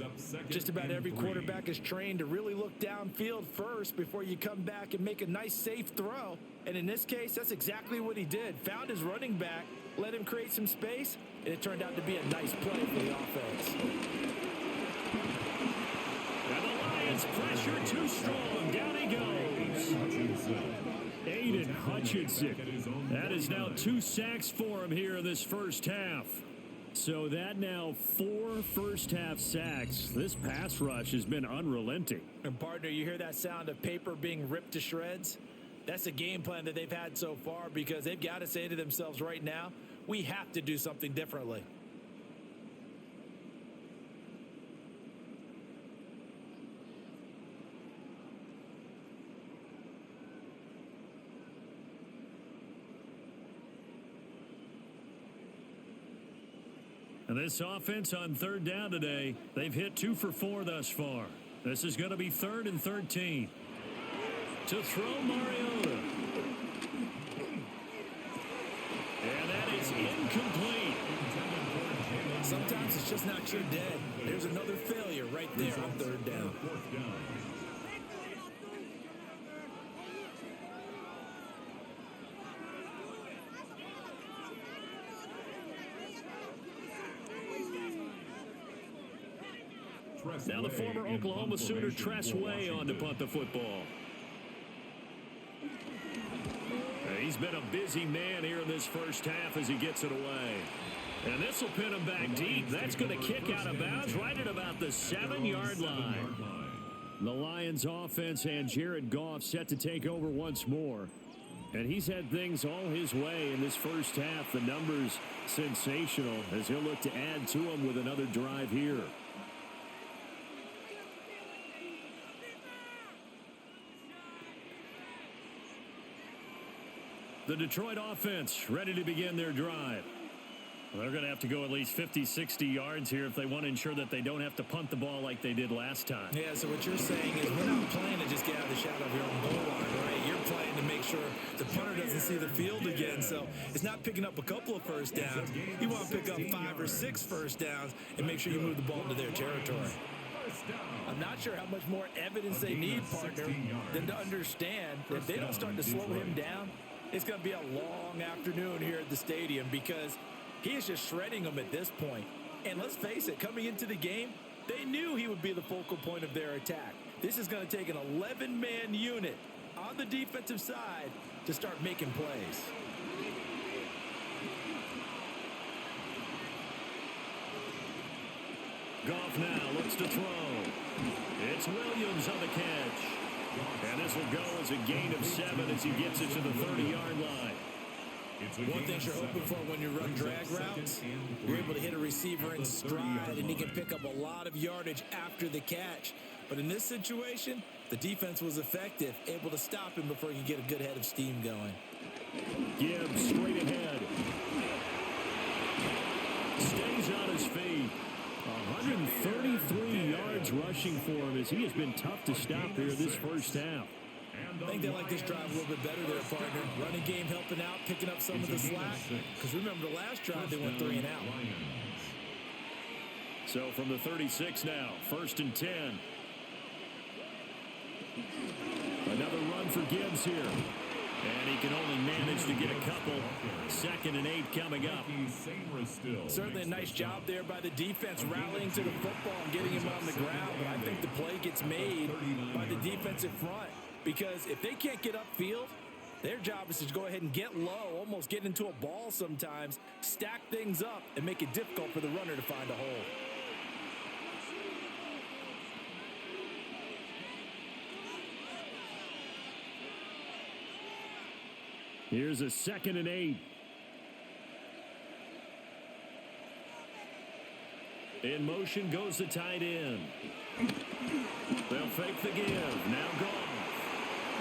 Just about every quarterback is trained to really look downfield first before you come back and make a nice, safe throw. And in this case, that's exactly what he did. Found his running back, let him create some space, and it turned out to be a nice play for the offense. And the Lions pressure too strong. Down he goes. Aiden Hutchinson. That is now 2 sacks for him here in this first half. So that now 4 first-half sacks. This pass rush has been unrelenting. And, partner, you hear that sound of paper being ripped to shreds? That's the game plan that they've had so far because they've got to say to themselves right now, we have to do something differently. And this offense on third down today, they've hit 2 for 4 thus far. This is going to be 3rd and 13. To throw Mariota. And that is incomplete. Sometimes it's just not your day. There's another failure right there on third down. Now the former Oklahoma Sooner Tress Way on to punt the football. He's been a busy man here in this first half as he gets it away. And this will pin him back deep. That's going to kick out of bounds right at about the 7-yard line. The Lions offense and Jared Goff set to take over once more. And he's had things all his way in this first half. The numbers sensational as he'll look to add to them with another drive here. The Detroit offense ready to begin their drive. They're going to have to go at least 50, 60 yards here if they want to ensure that they don't have to punt the ball like they did last time. Yeah, so what you're saying is we're not playing to just get out of the shadow of your own goal line, right? You're playing to make sure the punter doesn't see the field again. So it's not picking up a couple of first downs. You want to pick up 5 or 6 first downs and make sure you move the ball into their territory. I'm not sure how much more evidence they need, partner, than to understand that if they don't start to slow him down, it's going to be a long afternoon here at the stadium because he is just shredding them at this point. And let's face it, coming into the game, they knew he would be the focal point of their attack. This is going to take an 11-man unit on the defensive side to start making plays. Goff now looks to throw. It's Williams on the catch. And this will go as a gain of 7 as he gets it to the 30-yard line. One thing you're hoping for when you run drag routes, you're able to hit a receiver in stride, and he can pick up a lot of yardage after the catch. But in this situation, the defense was effective, able to stop him before he could get a good head of steam going. Gibbs straight ahead. Stays on his feet. 133 yards rushing for him as he has been tough to stop here this first half. I think they like this drive a little bit better there, partner. Running game helping out, picking up some of the slack. Because remember, the last drive they went 3 and out. So from the 36 now, 1st and 10. Another run for Gibbs here. And he can only manage to get a couple. 2nd and 8 coming up. Certainly a nice job there by the defense rallying to the football and getting him on the ground. But I think the play gets made by the defensive front. Because if they can't get upfield, their job is to go ahead and get low, almost get into a ball sometimes, stack things up, and make it difficult for the runner to find a hole. Here's a 2nd and 8. In motion goes the tight end. They'll fake the give. Now Goff.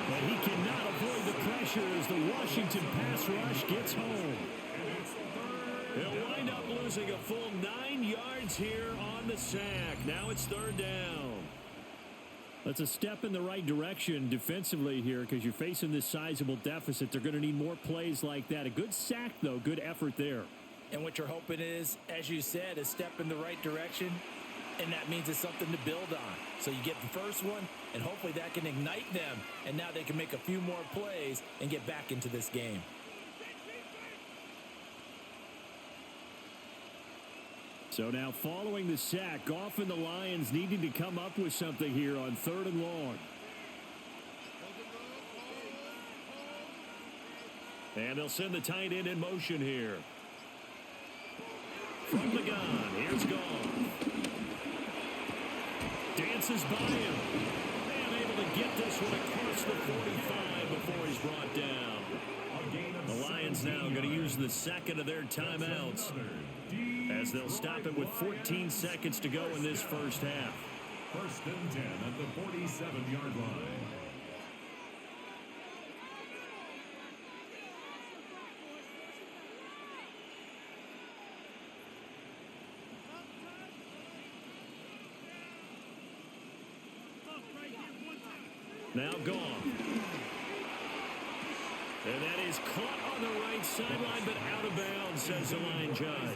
And he cannot avoid the pressure as the Washington pass rush gets home. He'll wind up losing a full 9 yards here on the sack. Now it's 3rd down. That's a step in the right direction defensively here because you're facing this sizable deficit. They're going to need more plays like that. A good sack, though. Good effort there. And what you're hoping is, as you said, a step in the right direction, and that means it's something to build on. So you get the first one, and hopefully that can ignite them, and now they can make a few more plays and get back into this game. So now following the sack, Goff and the Lions needing to come up with something here on 3rd and long. And they'll send the tight end in motion here. From the gun, here's Goff. Dances by him. And able to get this one across the 45 before he's brought down. The Lions now going to use the second of their timeouts, as they'll stop it with 14 seconds to go in this first half. 1st and 10 at the 47-yard line. Now Goff. And that is caught on the right sideline, but out of bounds, says the line judge.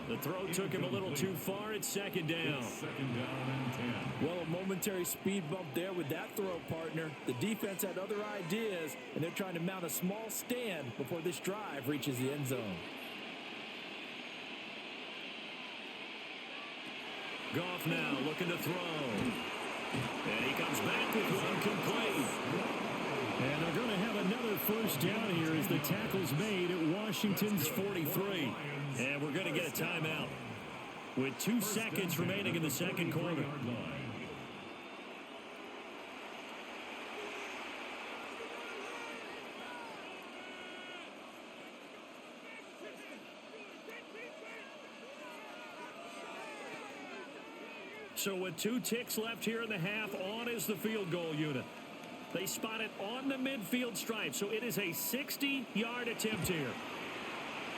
The throw took him a little too far. It's 2nd down. It's 2nd down and 10. Well, a momentary speed bump there with that throw, partner. The defense had other ideas, and they're trying to mount a small stand before this drive reaches the end zone. Goff now looking to throw. And he comes back with one complete. And they're going to have another first down here as the tackle's made at Washington's 43. And we're going to get a timeout with 2 seconds remaining in the second quarter. So with 2 ticks left here in the half, on is the field goal unit. They spot it on the midfield stripe, so it is a 60-yard attempt here.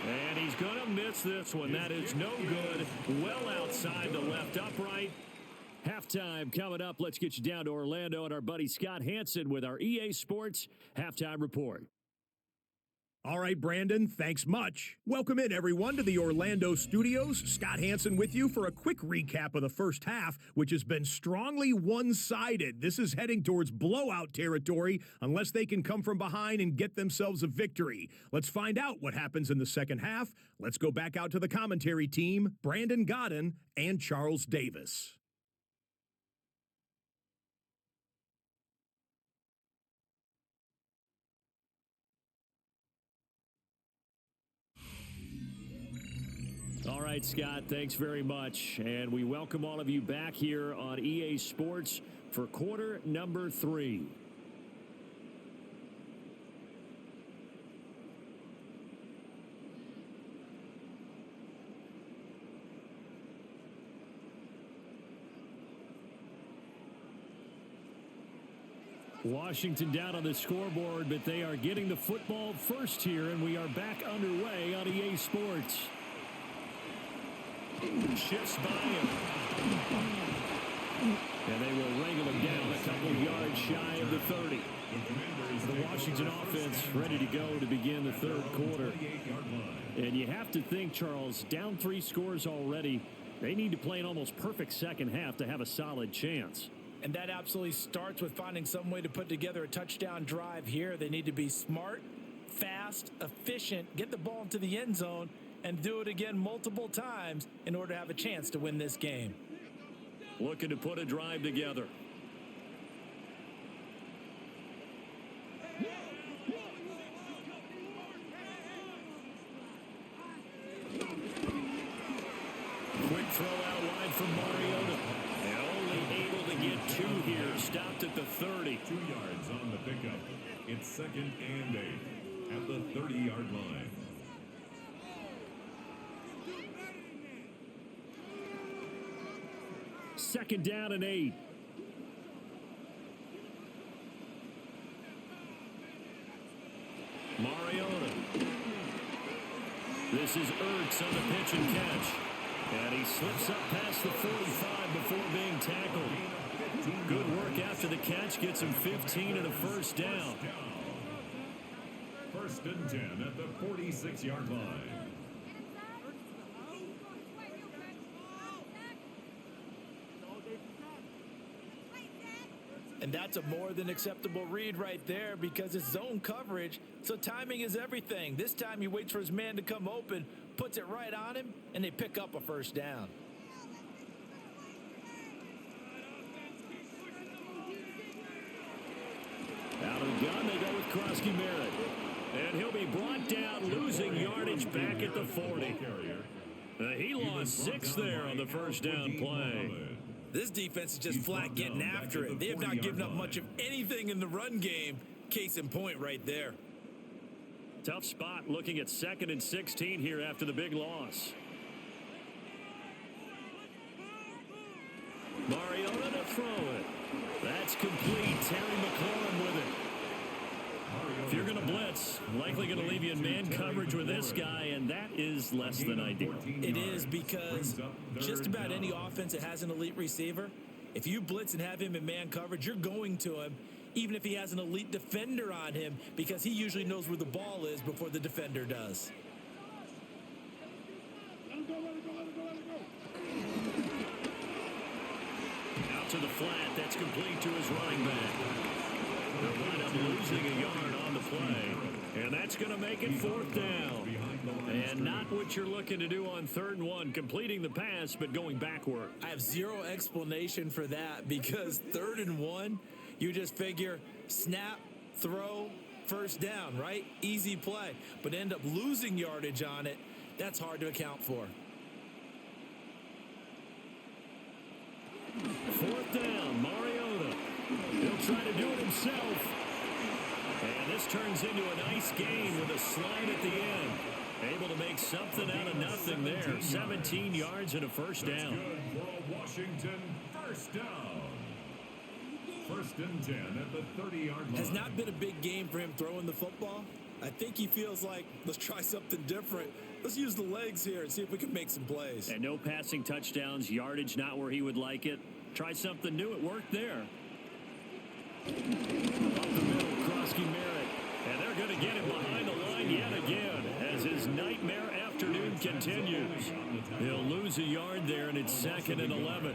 And he's going to miss this one. That is no good. Well outside the left upright. Halftime coming up. Let's get you down to Orlando and our buddy Scott Hansen with our EA Sports Halftime Report. All right, Brandon, thanks much. Welcome in, everyone, to the Orlando studios. Scott Hansen with you for a quick recap of the first half, which has been strongly one-sided. This is heading towards blowout territory unless they can come from behind and get themselves a victory. Let's find out what happens in the second half. Let's go back out to the commentary team, Brandon Godden and Charles Davis. All right, Scott, thanks very much. And we welcome all of you back here on EA Sports for quarter number 3. Washington down on the scoreboard, but they are getting the football first here, and we are back underway on EA Sports. Shifts by him. And they will wrangle him down a couple yards shy of the 30. The Washington offense ready to go to begin the third quarter. And you have to think, Charles, down 3 scores already. They need to play an almost perfect second half to have a solid chance. And that absolutely starts with finding some way to put together a touchdown drive here. They need to be smart, fast, efficient, get the ball into the end zone, and do it again multiple times in order to have a chance to win this game. Looking to put a drive together. Quick throw out wide from Mariota. And only able to get 2 here. Stopped at the 30. 2 yards on the pickup. It's 2nd and 8 at the 30-yard line. Second down and 8. Mariota. This is Ertz on the pitch and catch. And he slips up past the 45 before being tackled. Good work after the catch. Gets him 15 and a first down. 1st and 10 at the 46-yard line. And that's a more than acceptable read right there because it's zone coverage, so timing is everything. This time he waits for his man to come open, puts it right on him, and they pick up a first down. Out of the gun, they go with Krosky Merritt. And he'll be brought down, losing yardage back at the 40. He lost 6 there on the first down play. This defense is just flat getting after it. They have not given up much of anything in the run game. Case in point right there. Tough spot looking at 2nd and 16 here after the big loss. Mariota to throw it. That's complete. Terry McLaurin with it. If you're going to blitz, likely going to leave you in man coverage with this guy, and that is less than ideal. It is because just about any offense that has an elite receiver, if you blitz and have him in man coverage, you're going to him, even if he has an elite defender on him, because he usually knows where the ball is before the defender does. Out to the flat. That's complete to his running back. They'll wind up losing a yard on the play. And that's going to make it 4th down. And not what you're looking to do on 3rd and 1, completing the pass, but going backward. I have zero explanation for that because 3rd and 1, you just figure snap, throw, first down, right? Easy play. But end up losing yardage on it. That's hard to account for. 4th down, Mariota. He'll try to do it himself. And this turns into a nice gain with a slide at the end. Able to make something out of nothing there. 17 yards and a first down. Good for a Washington first down. 1st and 10 at the 30-yard line. Has not been a big game for him throwing the football. I think he feels like, let's try something different. Let's use the legs here and see if we can make some plays. And no passing touchdowns, yardage not where he would like it. Try something new. It worked there. Up the middle, Krosky Merritt. And they're going to get him behind the line yet again as his nightmare afternoon continues. He'll lose a yard there, and it's 2nd and 11.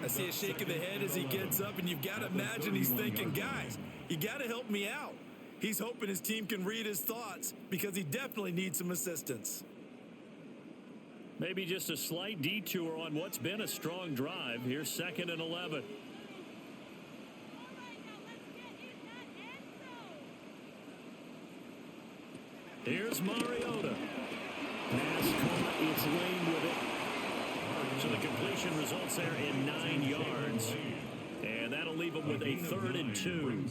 I see a shake of the head as he gets up, and you've got to imagine he's thinking, guys, you got to help me out. He's hoping his team can read his thoughts because he definitely needs some assistance. Maybe just a slight detour on what's been a strong drive. Here's 2nd and 11. Here's Mariota. Pass caught. It's Lane with it. So the completion results there in 9 yards. And that'll leave him with a 3rd and 2.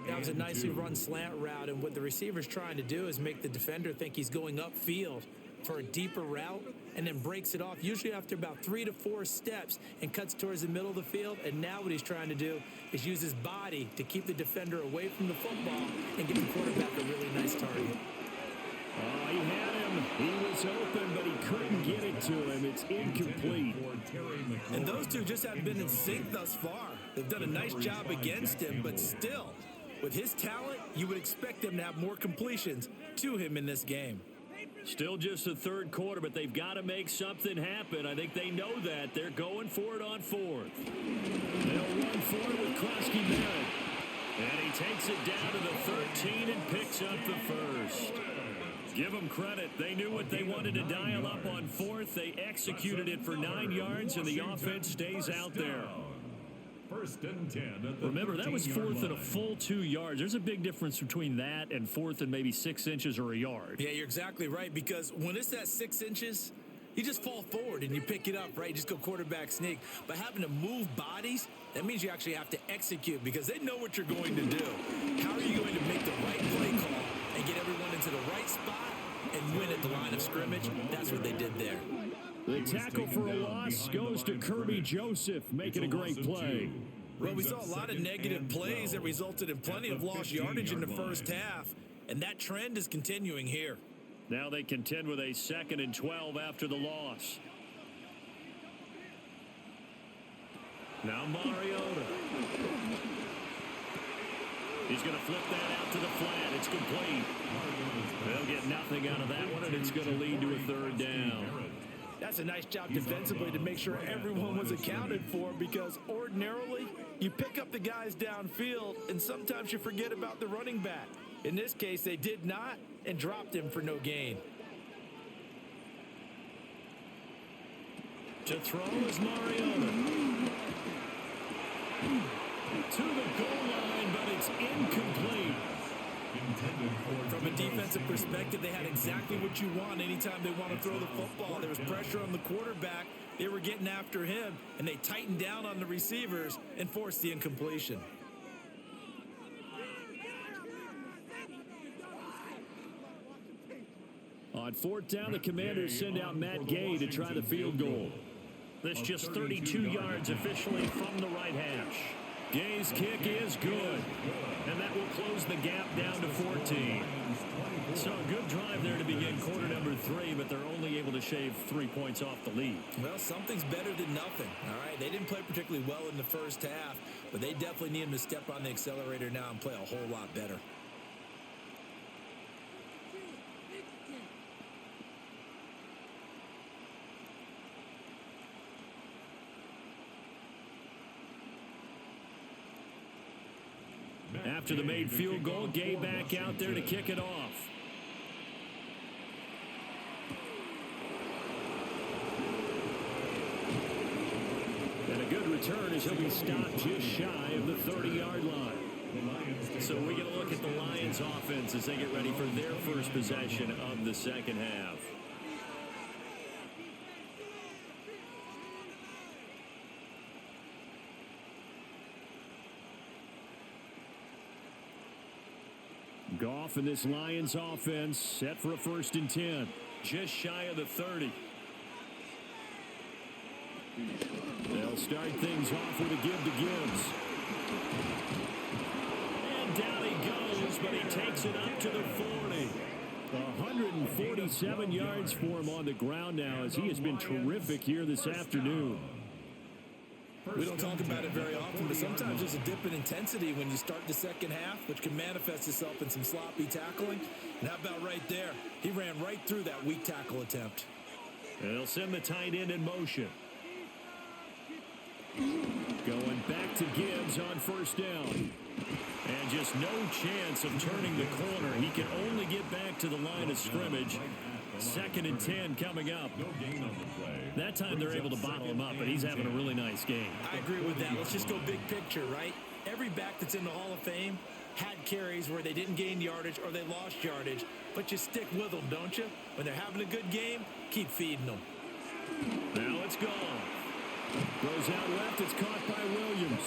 That was a nicely run slant route, and what the receiver's trying to do is make the defender think he's going upfield for a deeper route and then breaks it off, usually after about 3 to 4 steps, and cuts towards the middle of the field. And now what he's trying to do is use his body to keep the defender away from the football and give the quarterback a really nice target. Oh, he had him. He was open, but he couldn't get it to him. It's incomplete. And those two just haven't been in sync thus far. They've done a nice job against him, but still, with his talent, you would expect them to have more completions to him in this game. Still just the 3rd quarter, but they've got to make something happen. I think they know that. They're going for it on 4th. They'll run for it with Krosky Merritt. And he takes it down to the 13 and picks up the first. Give them credit. They knew what they wanted to dial up on 4th. They executed it for 9 yards, and the offense stays out there. 1st and 10 at the Remember, that was 4th and a line. full 2 yards. There's a big difference between that and 4th and maybe 6 inches or a yard. Yeah, you're exactly right, because when it's at 6 inches, you just fall forward and you pick it up, right? You just go quarterback sneak. But having to move bodies, that means you actually have to execute because they know what you're going to do. How are you going to make the right play call and get everyone into the right spot and win at the line of scrimmage? That's what they did there. The tackle for a loss goes to Kirby Joseph, making a great play. Well, we saw a lot of negative plays that resulted in plenty of lost yardage in the first half, and that trend is continuing here. Now they contend with a 2nd and 12 after the loss. Now Mariota. He's going to flip that out to the flat. It's complete. They'll get nothing out of that one, and it's going to lead to a 3rd down. That's a nice job defensively to make sure everyone was accounted for, because ordinarily you pick up the guys downfield and sometimes you forget about the running back. In this case, they did not and dropped him for no gain. To throw is Mariota. To the goal line, but it's incomplete. From a defensive perspective, they had exactly what you want anytime they want to throw the football. There was pressure on the quarterback. They were getting after him, and they tightened down on the receivers and forced the incompletion. On fourth down, the Commanders send out Matt Gay to try the field goal. This just 32 yards officially from the right hash. Gay's kick is good, and that will close the gap down to 14. So a good drive there to begin quarter number 3, but they're only able to shave 3 points off the lead. Well, something's better than nothing, all right? They didn't play particularly well in the first half, but they definitely need them to step on the accelerator now and play a whole lot better. After the made field goal, Gay back out there to kick it off. And a good return as he'll be stopped just shy of the 30-yard line. So we get a look at the Lions offense as they get ready for their first possession of the second half. Goff and this Lions offense set for a 1st and 10. Just shy of the 30. They'll start things off with a give to Gibbs. And down he goes, but he takes it up to the 40. 147 yards for him on the ground now, as he has been terrific here this afternoon. We don't talk about it very often, but sometimes there's a dip in intensity when you start the second half, which can manifest itself in some sloppy tackling. And how about right there? He ran right through that weak tackle attempt. And they'll send the tight end in motion. Going back to Gibbs on 1st down. And just no chance of turning the corner. He can only get back to the line of scrimmage. 2nd and 10 coming up. That time they're able to bottle him up, but he's having a really nice game. I agree with that. Let's just go big picture, right? Every back that's in the Hall of Fame had carries where they didn't gain yardage or they lost yardage, but you stick with them, don't you? When they're having a good game, keep feeding them. Now it's gone. Goes out left. It's caught by Williams.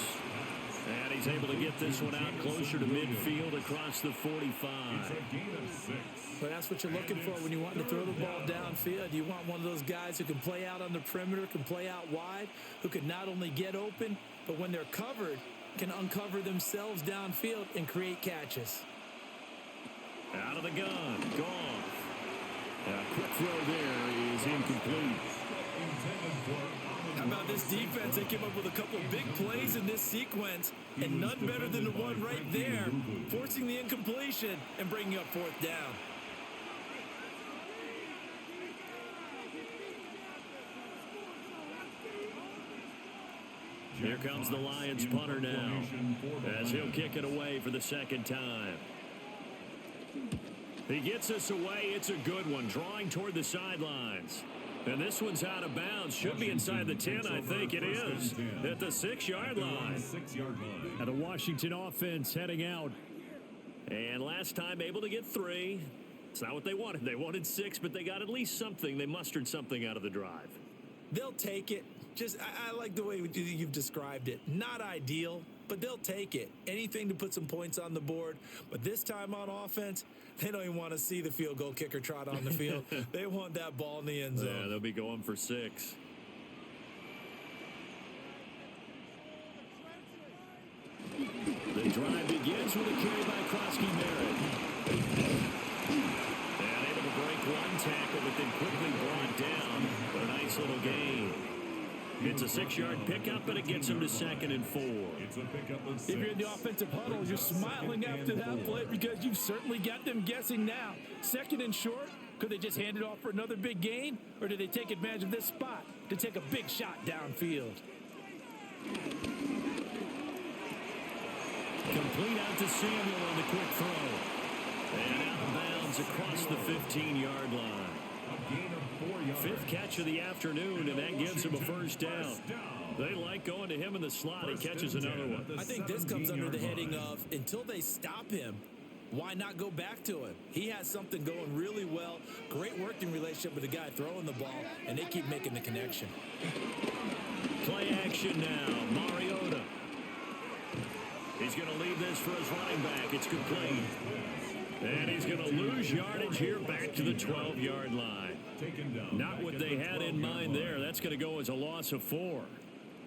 And he's able to get this one out closer to midfield across the 45. But that's what you're looking for when you want to throw the ball downfield. You want one of those guys who can play out on the perimeter, can play out wide, who can not only get open, but when they're covered, can uncover themselves downfield and create catches. Out of the gun. Gone. A quick throw there is incomplete. How about this defense? They came up with a couple big plays in this sequence, and none better than the one right there, forcing the incompletion and bringing up 4th down. Here comes the Lions punter now, as he'll kick it away for the 2nd time. He gets us away. It's a good one, drawing toward the sidelines. And this one's out of bounds. Should be inside the 10, I think it is, at the 6-yard line. And the Washington offense heading out. And last time able to get 3. It's not what they wanted. They wanted 6, but they got at least something. They mustered something out of the drive. They'll take it. I like the way you've described it. Not ideal, but they'll take it. Anything to put some points on the board. But this time on offense, they don't even want to see the field goal kicker trot on the field. They want that ball in the end zone. Yeah, they'll be going for 6. The drive begins with a carry by Krosky-Merritt. And able to break one tackle, but then quickly brought down. A nice little gain. It's a 6-yard pickup, but it gets him to 2nd and 4. If you're in the offensive huddle, you're smiling after that play because you've certainly got them guessing now. 2nd and short, Could they just hand it off for another big gain? Or do they take advantage of this spot to take a big shot downfield? Complete out to Samuel on the quick throw. And out of bounds across the 15-yard line. A gain of 4 yards. Fifth catch of the afternoon, and that gives him a first down. They like going to him in the slot. He catches another one. I think this comes under the heading of, until they stop him, why not go back to him? He has something going really well. Great working relationship with the guy throwing the ball, and they keep making the connection. Play action now. Mariota. He's going to leave this for his running back. It's complete. And he's going to lose yardage here back to the 12-yard line. Not what they had in mind there. That's going to go as a loss of 4.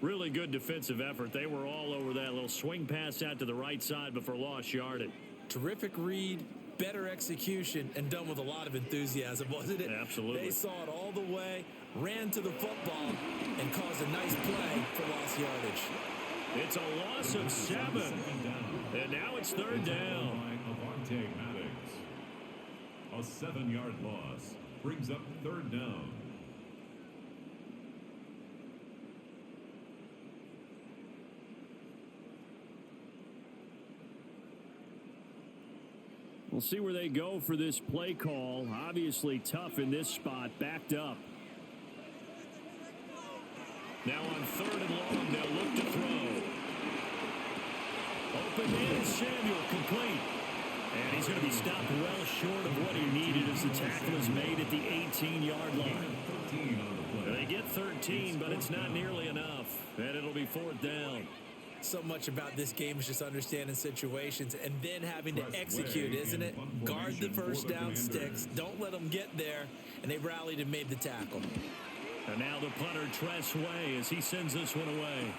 Really good defensive effort. They were all over that little swing pass out to the right side before lost yardage. Terrific read, better execution, and done with a lot of enthusiasm, wasn't it? Absolutely. They saw it all the way, ran to the football, and caused a nice play for lost yardage. It's a loss of 7. And now it's third down. A 7-yard loss brings up third down. We'll see where they go for this play call. Obviously tough in this spot, backed up. Now on third and long, they'll look to throw. Open man, Samuel, complete. And he's going to be stopped well short of what he needed as the tackle is made at the 18-yard line. They get 13, but it's not nearly enough. And it'll be fourth down. So much about this game is just understanding situations and then having to execute, isn't it? Guard the first down sticks. Don't let them get there. And they rallied and made the tackle. And now the punter, Tress Way, as he sends this one away.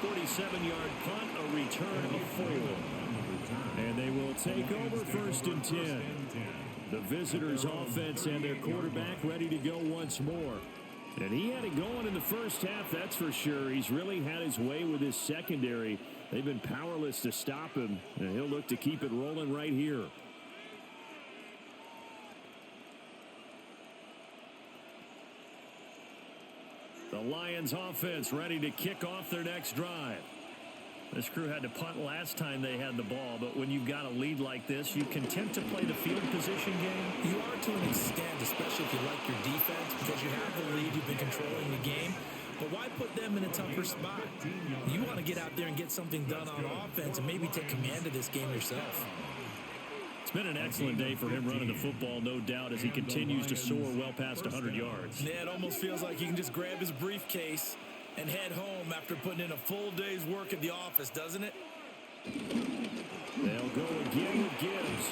47-yard punt, a return of 4. And they will take over first and 10. The visitors' offense and their quarterback ready to go once more. And he had it going in the first half, that's for sure. He's really had his way with his secondary. They've been powerless to stop him, and he'll look to keep it rolling right here. The Lions offense ready to kick off their next drive. This crew had to punt last time they had the ball, but when you've got a lead like this, you content to play the field position game? You are to an extent, especially if you like your defense, because you have the lead, you've been controlling the game. But why put them in a tougher spot? You want to get out there and get something done on offense and maybe take command of this game yourself. It's been an excellent day for him running the football, no doubt, as he continues to soar well past 100 yards. Yeah, it almost feels like he can just grab his briefcase and head home after putting in a full day's work at the office, doesn't it? They'll go again with Gibbs.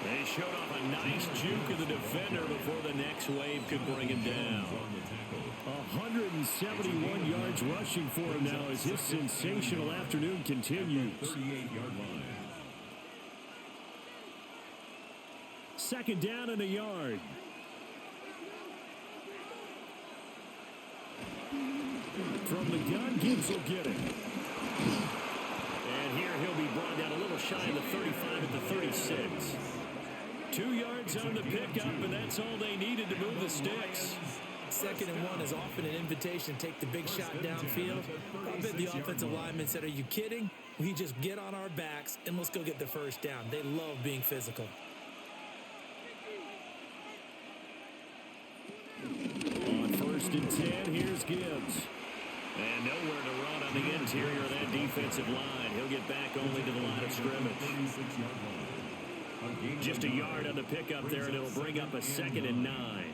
They showed off a nice juke of the defender before the next wave could bring him down. 171 yards rushing for him now as his sensational afternoon continues. 38-yard line. Second down and a yard. From the gun, Gibbs will get it. And here he'll be brought down a little shy of the 35 at the 36. 2 yards on the pickup, and that's all they needed to move the sticks. Second and 1 is often an invitation to take the big shot downfield. I bet the offensive lineman said, are you kidding? We just get on our backs and let's go get the first down. They love being physical. On first and 10, here's Gibbs. And nowhere to run on the interior of that defensive line. He'll get back only to the line of scrimmage. Just a yard on the pickup there, and it'll bring up a second and 9.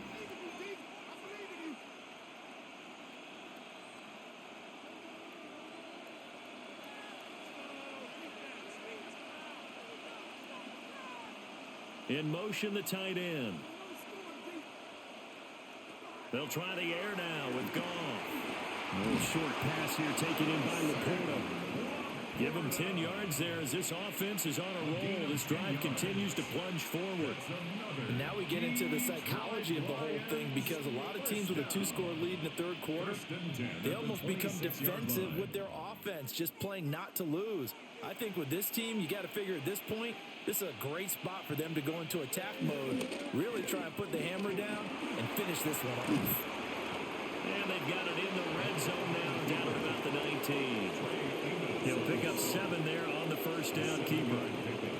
In motion, the tight end. They'll try the air now with Goff. A little short pass here taken in by Laporta. Give him 10 yards there as this offense is on a roll. This drive continues to plunge forward. And now we get into the psychology of the whole thing, because a lot of teams with a 2-score lead in the third quarter, they almost become defensive with their offense, just playing not to lose. I think with this team, you got to figure at this point, this is a great spot for them to go into attack mode, really try and put the hammer down and finish this one off. And they've got it in the red zone now, down at about the 19. He'll pick up 7 there on the first down keeper.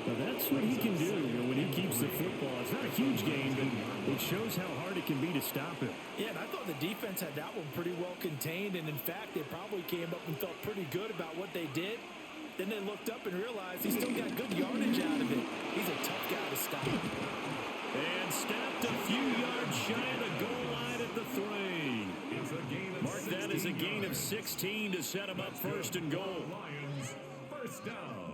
Well, that's what he can do when he keeps the football. It's not a huge gain, but it shows how hard it can be to stop him. Yeah, and I thought the defense had that one pretty well contained, and in fact, they probably came up and felt pretty good about what they did. Then they looked up and realized he still got good yardage out of it. He's a tough guy to stop. And stopped a few yards shy of the goal line at the 3. Mark that as a gain of 16 to set him up first and goal. First down.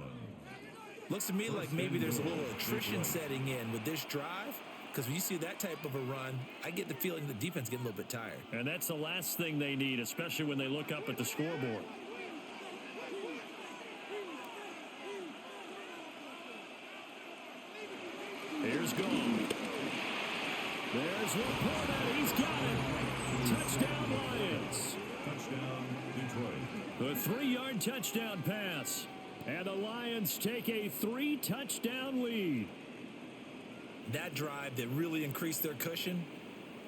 Looks to me like maybe there's a little attrition setting in with this drive, because when you see that type of a run, I get the feeling the defense getting a little bit tired. And that's the last thing they need, especially when they look up at the scoreboard. Here's Gone. There's Laporta. He's got it. Touchdown, Lions. Touchdown, Detroit. The 3-yard touchdown pass. And the Lions take a 3-touchdown lead. That drive that really increased their cushion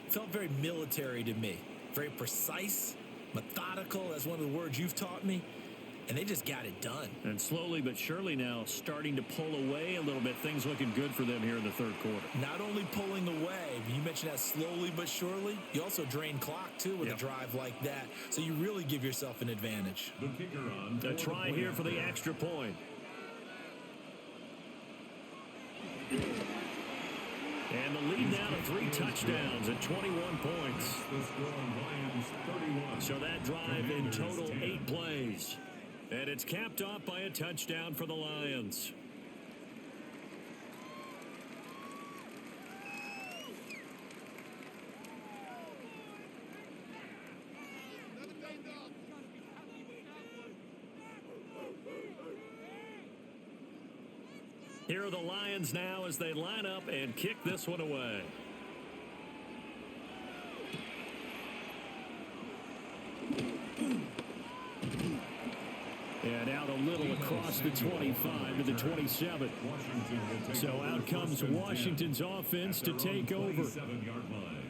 felt very military to me. Very precise, methodical. That's one of the words you've taught me. And they just got it done. And slowly but surely now starting to pull away a little bit. Things looking good for them here in the third quarter. Not only pulling away, but you mentioned that slowly but surely. You also drain clock, too, with a drive like that. So you really give yourself an advantage. The kicker on. A try here for the extra point. And the lead now to 3 touchdowns at 21 points. The score, Lions 31. So that drive in total 8 plays. And it's capped off by a touchdown for the Lions. Here are the Lions now as they line up and kick this one away. And out a little across the 25 to the 27. So out comes Washington's offense to take over.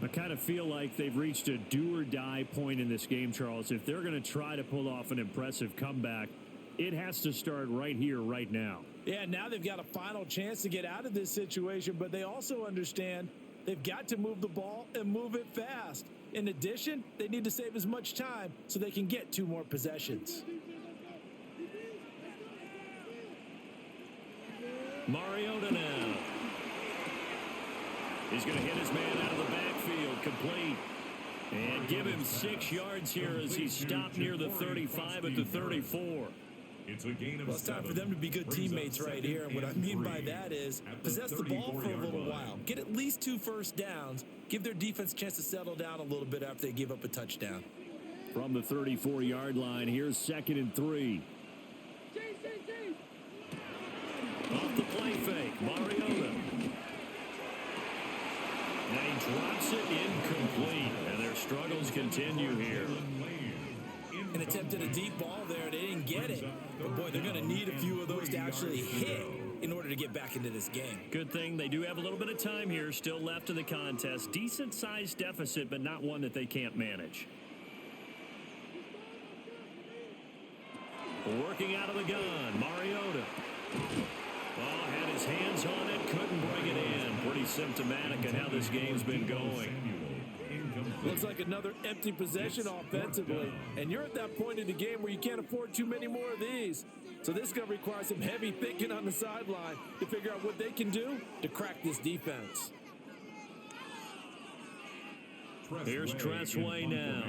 I kind of feel like they've reached a do-or-die point in this game, Charles. If they're going to try to pull off an impressive comeback, it has to start right here, right now. Yeah, now they've got a final chance to get out of this situation, but they also understand they've got to move the ball and move it fast. In addition, they need to save as much time so they can get 2 more possessions. Mariota now. He's going to hit his man out of the backfield, complete. And give him 6 yards here as he's stopped near the 35 at the 34. It's a gain of 7. Well, it's time for them to be good teammates right here. And what I mean by that is possess the ball for a little while. Get at least 2 first downs. Give their defense a chance to settle down a little bit after they give up a touchdown. From the 34-yard line, here's 2nd and 3. Off the play fake, Mariota. And he drops it incomplete. And their struggles continue here. An attempt at a deep ball there. They didn't get it. But, boy, they're going to need a few of those to actually hit in order to get back into this game. Good thing they do have a little bit of time here still left in the contest. Decent-sized deficit, but not one that they can't manage. Working out of the gun, Mariota. Oh, had his hands on it, couldn't bring it in. Pretty symptomatic of how this game's been going. Looks like another empty possession offensively. And you're at that point in the game where you can't afford too many more of these. So this is going to require some heavy thinking on the sideline to figure out what they can do to crack this defense. Here's Tressway now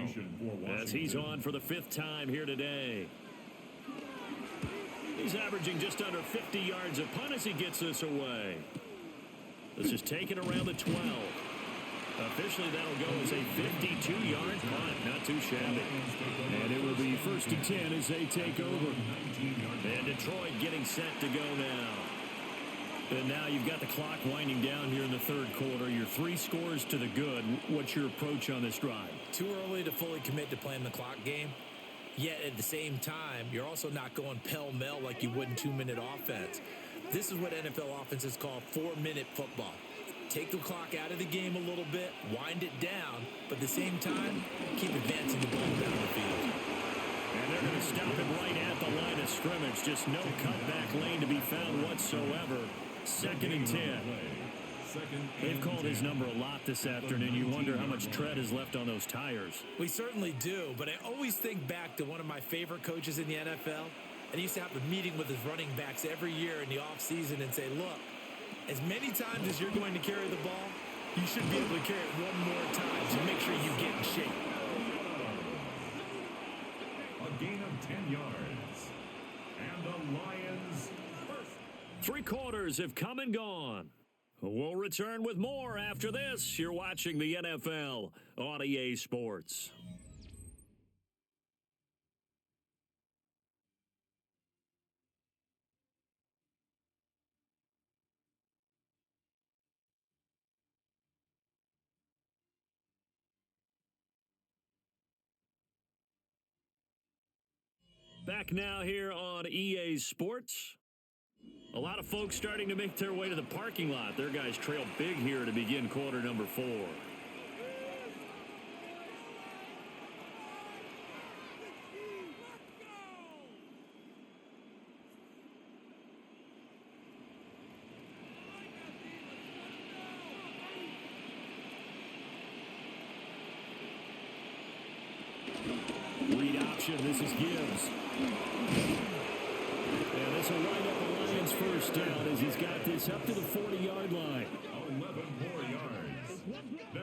as he's on for the 5th time here today. He's averaging just under 50 yards a punt as he gets this away. This is taken around the 12. Officially, that'll go as a 52-yard punt. Not too shabby. And it will be 1st and 10 as they take over. And Detroit getting set to go now. And now you've got the clock winding down here in the third quarter. Your 3 scores to the good. What's your approach on this drive? Too early to fully commit to playing the clock game. Yet at the same time, you're also not going pell-mell like you would in 2-minute offense. This is what NFL offenses call 4-minute football. Take the clock out of the game a little bit, wind it down, but at the same time, keep advancing the ball down the field. And they're going to stop him right at the line of scrimmage. Just no cutback lane to be found whatsoever. 2nd and 10. They've called his number a lot this afternoon. You wonder how much tread is left on those tires. We certainly do, but I always think back to one of my favorite coaches in the NFL. And he used to have a meeting with his running backs every year in the offseason and say, look, as many times as you're going to carry the ball, you should be able to carry it one more time to make sure you get in shape. A gain of 10 yards. And the Lions first. 3 quarters have come and gone. We'll return with more after this. You're watching the NFL on EA Sports. Back now here on EA Sports. A lot of folks starting to make their way to the parking lot. Their guys trail big here to begin quarter number 4. Read option. This is Gibbs. And this will wind up the Lions first down as he's got this up to the 40-yard line. 11 more yards.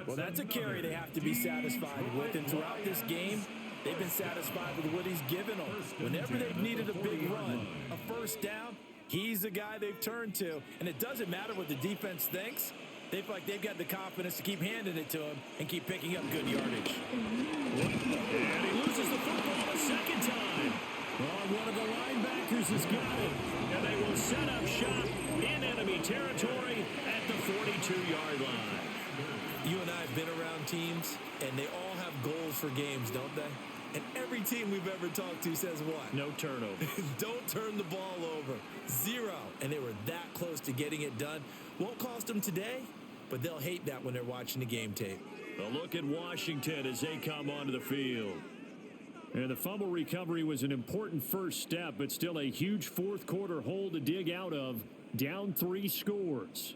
Well, that's a carry they have to be satisfied with. And throughout this game, they've been satisfied with what he's given them. Whenever they've needed a big run, a first down, he's the guy they've turned to. And it doesn't matter what the defense thinks. They feel like they've got the confidence to keep handing it to him and keep picking up good yardage. And he loses the football a second time. Oh, one of the linebackers has got it. And they will set up shop in enemy territory at the 42-yard line. You and I have been around teams, and they all have goals for games, don't they? And every team we've ever talked to says what? No turnover. Don't turn the ball over. 0. And they were that close to getting it done. Won't cost them today, but they'll hate that when they're watching the game tape. A look at Washington as they come onto the field. And the fumble recovery was an important first step, but still a huge fourth quarter hole to dig out of. Down 3 scores.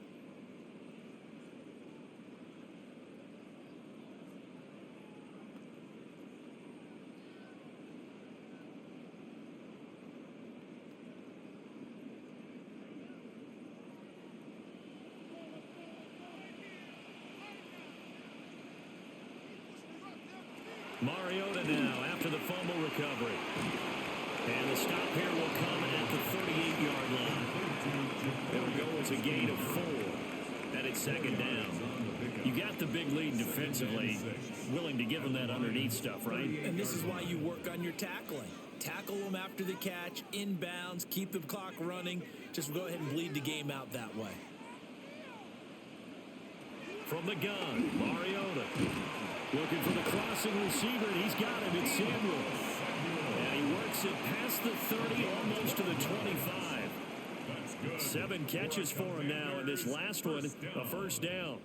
Mariota now after the fumble recovery. And the stop here will come at the 38-yard line. It'll go as a gain of 4. And it's 2nd down. You got the big lead defensively. Willing to give them that underneath stuff, right? And this is why you work on your tackling. Tackle them after the catch, inbounds, keep the clock running. Just go ahead and bleed the game out that way. From the gun, Mariota. Looking for the crossing receiver, and he's got him. It's Samuel. And he works it past the 30, almost to the 25. 7 catches for him now, and this last one, a first down.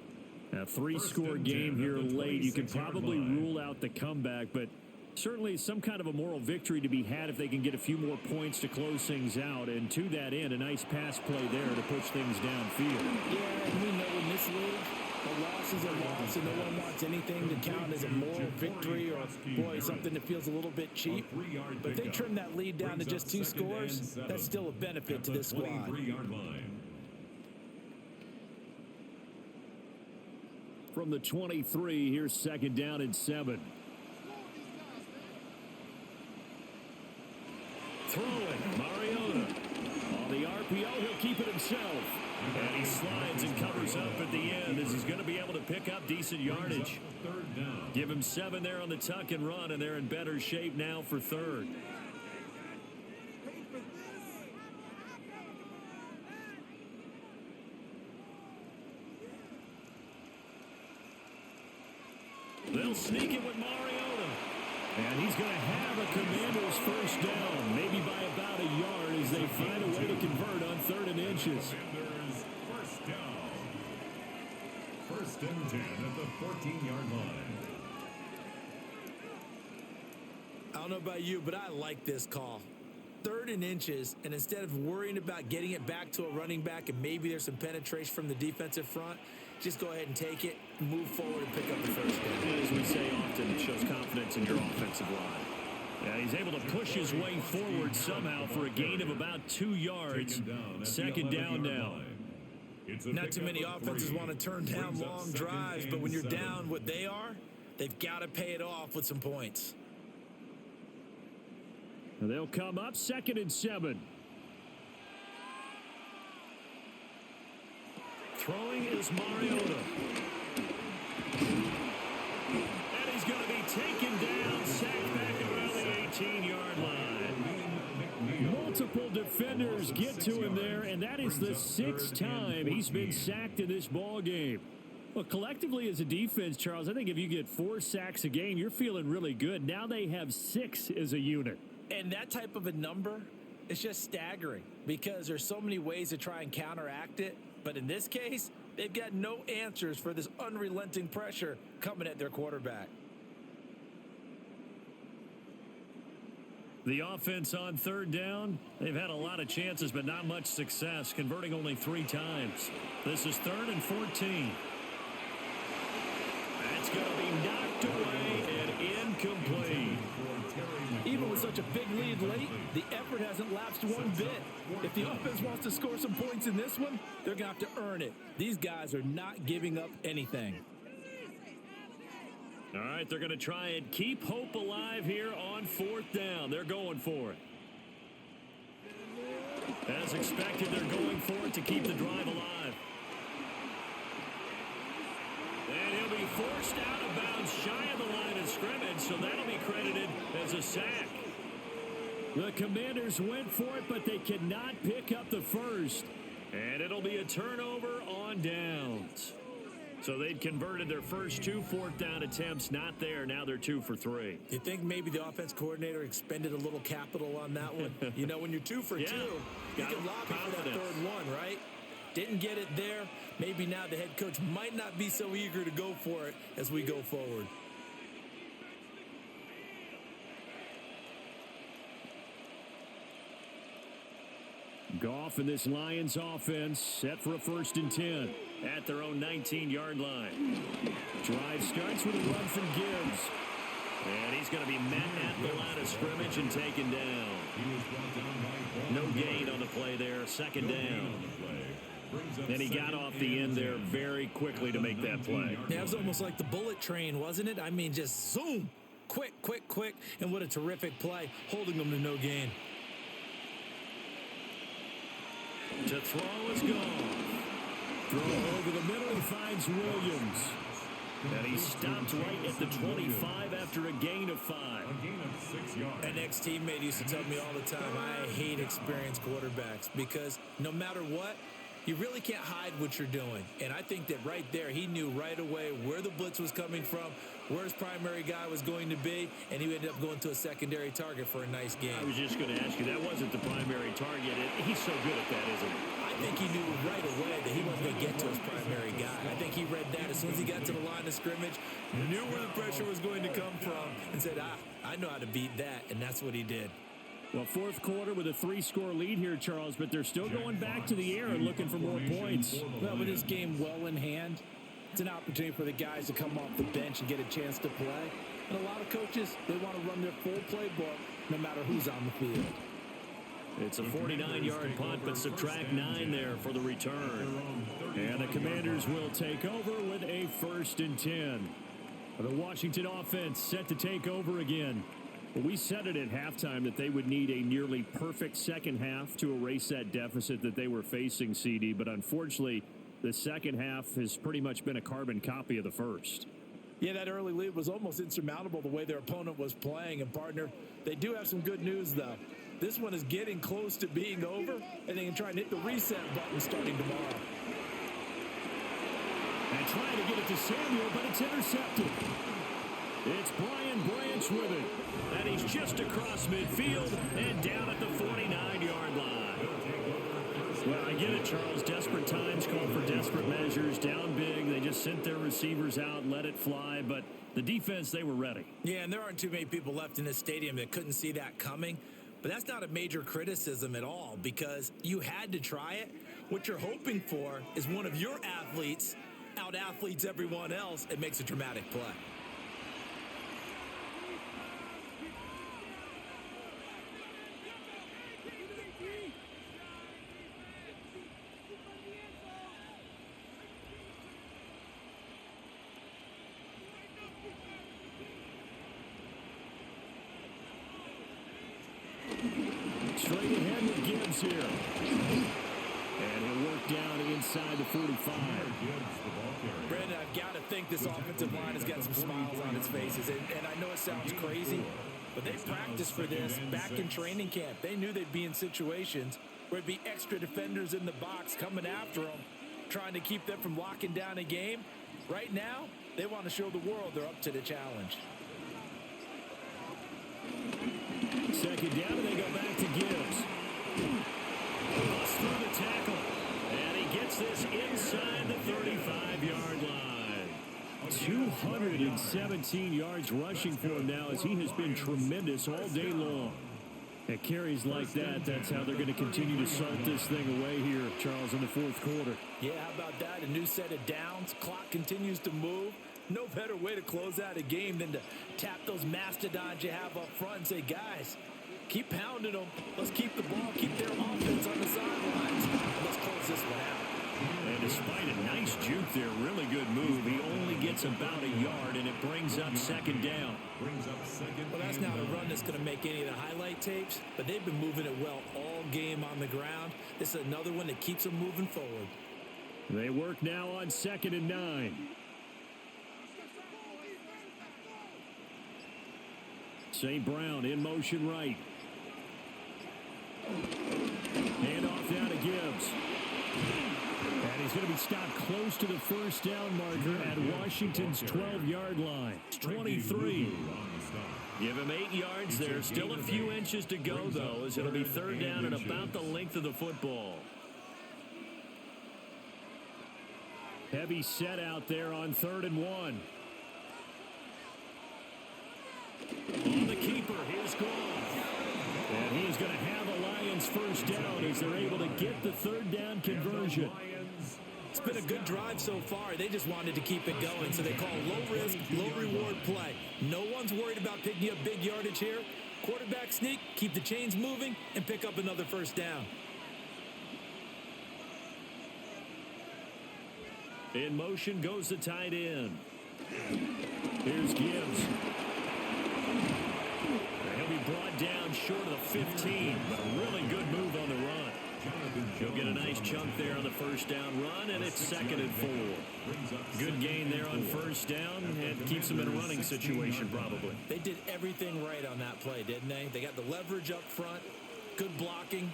A 3-score game here late. You can probably rule out the comeback, but certainly some kind of a moral victory to be had if they can get a few more points to close things out. And to that end, a nice pass play there to push things downfield. Yeah, and we know in this league, a loss is a loss, and no one wants anything to count as a moral victory or, boy, something that feels a little bit cheap. But if they trim that lead down to just 2 scores, that's still a benefit to this squad. From the 23, here's 2nd down and 7. Throwing, Mariota. On the RPO. He'll keep it himself. And he slides and covers up at the end as he's going to be able to pick up decent yardage. Give him 7 there on the tuck and run, and they're in better shape now for third. They'll sneak it with Mariota. And he's going to have a Commanders first down, maybe by about a yard as they find a way to convert on 3rd and inches. Commanders first down. 1st and 10 at the 14-yard line. I don't know about you, but I like this call. 3rd and inches, and instead of worrying about getting it back to a running back and maybe there's some penetration from the defensive front, just go ahead and take it, move forward, and pick up the first down. As we say often, it shows confidence in your offensive line. Yeah, he's able to push his way forward somehow for a gain of about 2 yards. 2nd down now. Not too many offenses want to turn down long drives, but when you're down what they are, they've got to pay it off with some points. They'll come up 2nd and 7. Throwing is Mariota. And he's going to be taken down, sacked back around the 18-yard line. Multiple defenders get to him there, and that is the 6th time he's been sacked in this ball game. Well, collectively as a defense, Charles, I think if you get 4 sacks a game, you're feeling really good. Now they have 6 as a unit. And that type of a number is just staggering because there's so many ways to try and counteract it. But in this case, they've got no answers for this unrelenting pressure coming at their quarterback. The offense on 3rd down, they've had a lot of chances, but not much success, converting only 3 times. This is 3rd and 14. That's going to be knocked away and incomplete. Even with such a big lead late, the effort hasn't lapsed one bit. If the offense wants to score some points in this one, they're going to have to earn it. These guys are not giving up anything. All right, they're going to try and keep hope alive here on 4th down. They're going for it. As expected, they're going for it to keep the drive alive. And he'll be forced out of bounds shy of the line of scrimmage, so that'll be credited as a sack. The Commanders went for it, but they could not pick up the first. And it'll be a turnover on downs. So they'd converted their first 2 4th down attempts, not there. Now they're 2 for 3. You think maybe the offense coordinator expended a little capital on that one? You know, when you're 2 for 2, you can lobby for that 3rd one, right? Didn't get it there. Maybe now the head coach might not be so eager to go for it as we go forward. Goff and this Lions offense set for a 1st and 10 at their own 19-yard line. Drive starts with a run from Gibbs. And he's going to be met at the line of scrimmage and taken down. No gain on the play there. 2nd down. And he got off the end there very quickly to make that play. Yeah, it was almost like the bullet train, wasn't it? I mean, just zoom. Quick, quick, quick. And what a terrific play, holding them to no gain. To throw is gone. Throw over the middle, he finds Williams. And he stopped right at the 25 after a gain of 5. An ex-teammate used to tell me all the time, I hate experienced quarterbacks because no matter what, you really can't hide what you're doing. And I think that right there, he knew right away where the blitz was coming from, where his primary guy was going to be, and he ended up going to a secondary target for a nice game. I was just going to ask you, that wasn't the primary target. He's so good at that, isn't he? I think he knew right away that he wasn't going to get to his primary guy. I think he read that as soon as he got to the line of scrimmage, knew where the pressure was going to come from, and said, I know how to beat that, and that's what he did. Well, 4th quarter with a 3-score lead here, Charles, but they're still going back to the air and looking for more points. Well, with this game well in hand, it's an opportunity for the guys to come off the bench and get a chance to play. And a lot of coaches, they want to run their full playbook no matter who's on the field. It's a 49-yard punt, but subtract 9 there for the return. And the Commanders will take over with a 1st and 10. The Washington offense set to take over again. Well, we said it at halftime that they would need a nearly perfect second half to erase that deficit that they were facing, CD. But unfortunately, the second half has pretty much been a carbon copy of the first. Yeah, that early lead was almost insurmountable the way their opponent was playing. And, partner, they do have some good news, though. This one is getting close to being over, and they can try and hit the reset button starting tomorrow. And trying to get it to Samuel, but it's intercepted. It's Brian Branch with it. And he's just across midfield and down at the 49-yard line. Well, I get it, Charles. Desperate times call for desperate measures. Down big. They just sent their receivers out, let it fly. But the defense, they were ready. Yeah, and there aren't too many people left in this stadium that couldn't see that coming. But that's not a major criticism at all because you had to try it. What you're hoping for is one of your athletes out-athletes everyone else and makes a dramatic play. Straight ahead with Gibbs here. And he'll work down inside the 45. Brandon, I've got to think this offensive line has got some smiles on its faces. And I know it sounds crazy, but they practiced for this back in training camp. They knew they'd be in situations where there'd be extra defenders in the box coming after them, trying to keep them from locking down a game. Right now, they want to show the world they're up to the challenge. Second down, and they go back to Gibbs. Busts through the tackle. And he gets this inside the 35-yard line. 217 yards rushing for him now as he has been tremendous all day long. At carries like that, that's how they're going to continue to salt this thing away here, Charles, in the fourth quarter. Yeah, how about that? A new set of downs. Clock continues to move. No better way to close out a game than to tap those mastodons you have up front and say, guys, keep pounding them. Let's keep the ball, keep their offense on the sidelines. Let's close this one out. And despite a nice juke there, really good move, he only gets about a yard, and it brings up second down. Well, that's not a run that's going to make any of the highlight tapes, but they've been moving it well all game on the ground. This is another one that keeps them moving forward. They work now on 2nd and 9. St. Brown in motion right. Hand off down to Gibbs. And he's going to be stopped close to the first down marker at Washington's 12-yard line. It's 23. Give him 8 yards there. Still a few inches to go, though, as it'll be third down and about the length of the football. Heavy set out there on 3rd and 1. On the keeper, here's Goff. And he's going to have a Lions first down as they're able to get the third down conversion. It's been a good drive so far. They just wanted to keep it going, so they call low-risk, low-reward play. No one's worried about picking up big yardage here. Quarterback sneak, keep the chains moving, and pick up another first down. In motion goes the tight end. Here's Gibbs. He'll be brought down short of the 15, but a really good move on the run. He'll get a nice chunk there on the first down run, and it's 2nd and 4. Good gain there on first down, and keeps them in a running situation probably. They did everything right on that play, didn't they? They got the leverage up front, good blocking,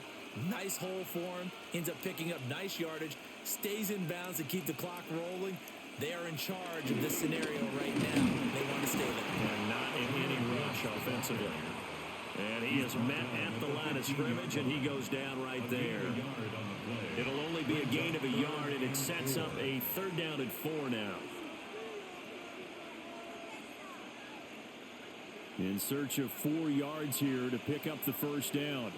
nice hole for him, ends up picking up nice yardage, stays in bounds to keep the clock rolling. They are in charge of this scenario right now. They want to stay there. And not in any rush offensively. And he is met at the line of scrimmage, and he goes down right there. It'll only be a gain of a yard, and it sets up a 3rd down and 4 now. In search of 4 yards here to pick up the first down.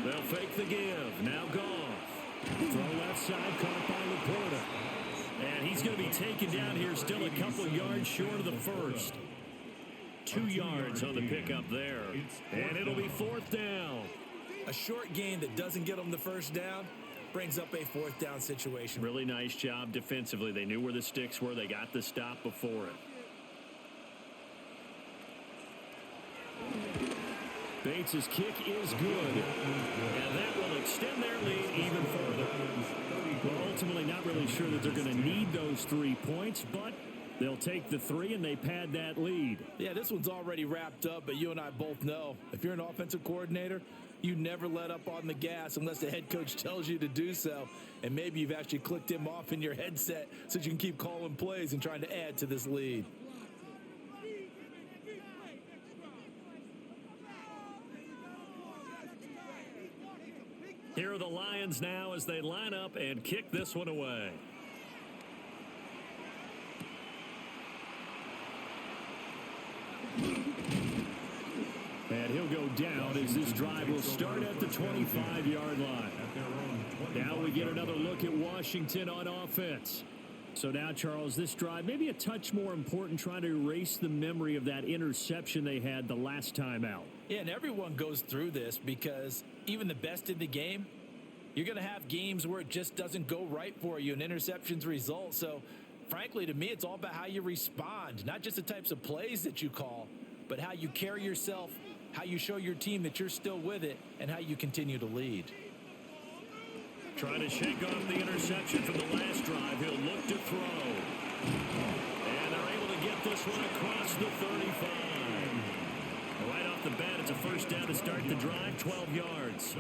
They'll fake the give. Now Goff. Throw left side, caught by Laporta. And he's going to be taken down here, still a couple yards short of the first. 2 yards on the pickup there. And it'll be 4th down. A short gain that doesn't get them the first down brings up a 4th down situation. Really nice job defensively. They knew where the sticks were. They got the stop before it. Bates' kick is good. And that will extend their lead even further. Well, ultimately not really sure that they're going to need those 3 points, but they'll take the 3 and they pad that lead. Yeah, this one's already wrapped up, but you and I both know if you're an offensive coordinator, you never let up on the gas unless the head coach tells you to do so. And maybe you've actually clicked him off in your headset so you can keep calling plays and trying to add to this lead. Here are the Lions now as they line up and kick this one away. And he'll go down as this drive will start at the 25-yard line. Now we get another look at Washington on offense. So now, Charles, this drive maybe a touch more important, trying to erase the memory of that interception they had the last time out. Yeah, and everyone goes through this because even the best in the game, you're going to have games where it just doesn't go right for you and interceptions result. So, frankly, to me, it's all about how you respond, not just the types of plays that you call, but how you carry yourself, how you show your team that you're still with it, and how you continue to lead. Trying to shake off the interception from the last drive. He'll look to throw. And they're able to get this one across the 35. Right off the bat, it's a first down to start the drive, 12 yards.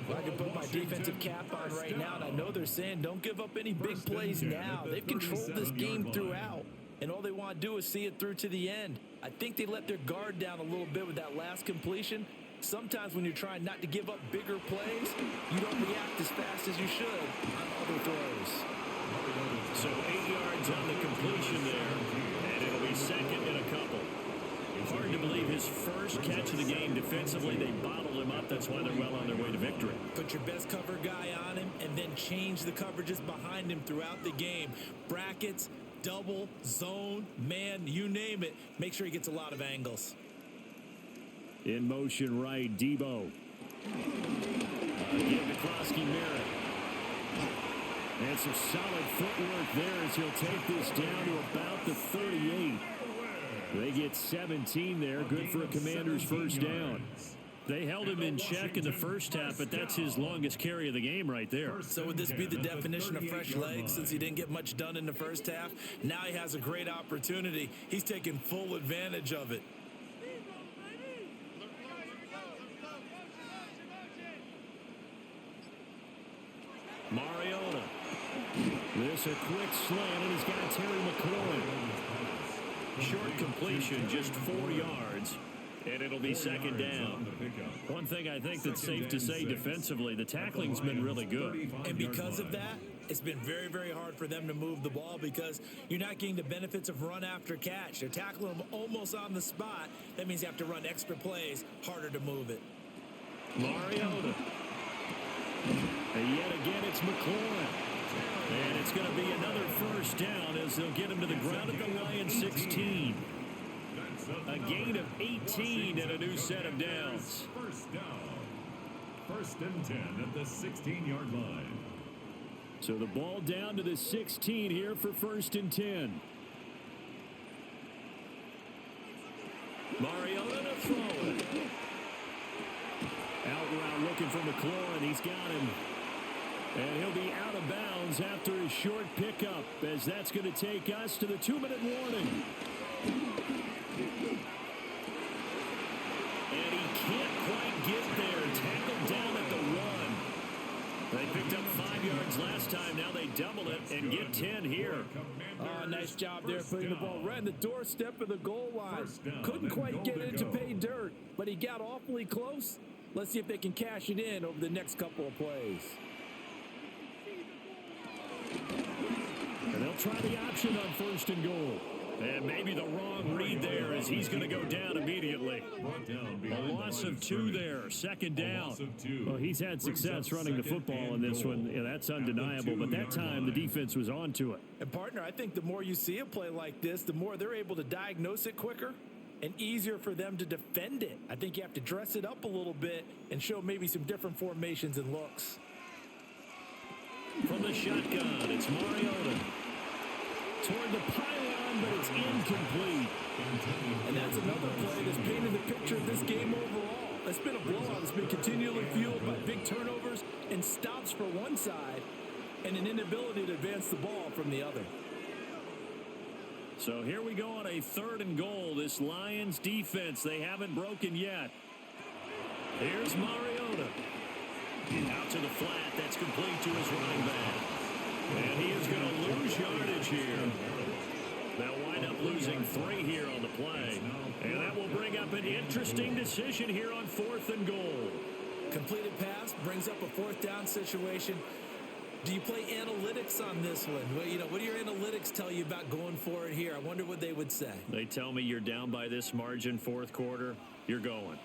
Well, I can put my defensive cap on right now, and I know they're saying don't give up any big plays now. They've controlled this game throughout, and all they want to do is see it through to the end. I think they let their guard down a little bit with that last completion. Sometimes when you're trying not to give up bigger plays, you don't react as fast as you should on other throws. So 8 yards on the completion there, and it'll be second and a couple. It's hard to believe his first catch of the game defensively. They bottled him up. That's why they're well on their way to victory. Put your best cover guy on him and then change the coverages behind him throughout the game. Brackets, double, zone, man, you name it. Make sure he gets a lot of angles. In motion right, Debo. Again, McCloskey Merritt. And some solid footwork there as he'll take this down to about the 38. They get 17 there. Good for a Commander's first down. They held him in check in the first half, but that's his longest carry of the game right there. So would this be the definition of fresh legs since he didn't get much done in the first half? Now he has a great opportunity. He's taking full advantage of it. Mariota. This a quick slant, and he's got Terry McLaurin. Short completion, just 4 yards, and it'll be second down. One thing I think that's safe to say defensively, the tackling's been really good. And because of that, it's been very, very hard for them to move the ball because you're not getting the benefits of run after catch. They're tackling them almost on the spot. That means you have to run extra plays, harder to move it. Mariota. And yet again, it's McLaurin. And it's going to be another first down as they'll get him to the ground at the Lions 16. A gain of 18 and a new set of downs. First down. First and 10 at the 16-yard line. So the ball down to the 16 here for first and 10. Mariota to throw it. Out route looking for McLaurin. He's got him. And he'll be out of bounds after his short pickup, as that's going to take us to the 2-minute warning. And he can't quite get there. Tackled down at the 1. They picked up 5 yards last time. Now they double it and get 10 here. Oh, nice job there putting the ball right in the doorstep of the goal line. Couldn't quite get it to pay dirt, but he got awfully close. Let's see if they can cash it in over the next couple of plays. And they'll try the option on first and goal. And maybe the wrong read there as he's going to go down immediately. A loss of 2 there, second down. Well, he's had success running the football in this one. Yeah, that's undeniable. But that time, the defense was on to it. And, partner, I think the more you see a play like this, the more they're able to diagnose it quicker and easier for them to defend it. I think you have to dress it up a little bit and show maybe some different formations and looks. From the shotgun, it's Mariota. Toward the pylon, but it's incomplete. And that's another play that's painted the picture of this game overall. It's been a blowout that's been continually fueled by big turnovers and stops for one side and an inability to advance the ball from the other. So here we go on a 3rd and goal. This Lions defense, they haven't broken yet. Here's Mariota. Out to the flat. That's complete to his running back. And he is going to lose yardage here. They'll wind up losing 3 here on the play. And that will bring up an interesting decision here on 4th and goal. Completed pass brings up a 4th down situation. Do you play analytics on this one? Well, what do your analytics tell you about going for it here? I wonder what they would say. They tell me you're down by this margin 4th quarter. You're going.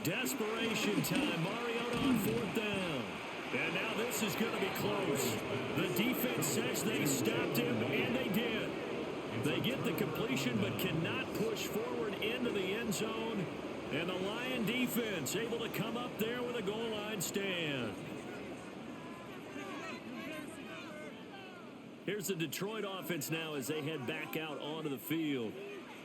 Desperation time. Mariota on 4th down. And now this is going to be close. The defense says they stopped him, and they did. They get the completion but cannot push forward into the end zone. And the Lion defense able to come up there with a goal line stand. Here's the Detroit offense now as they head back out onto the field.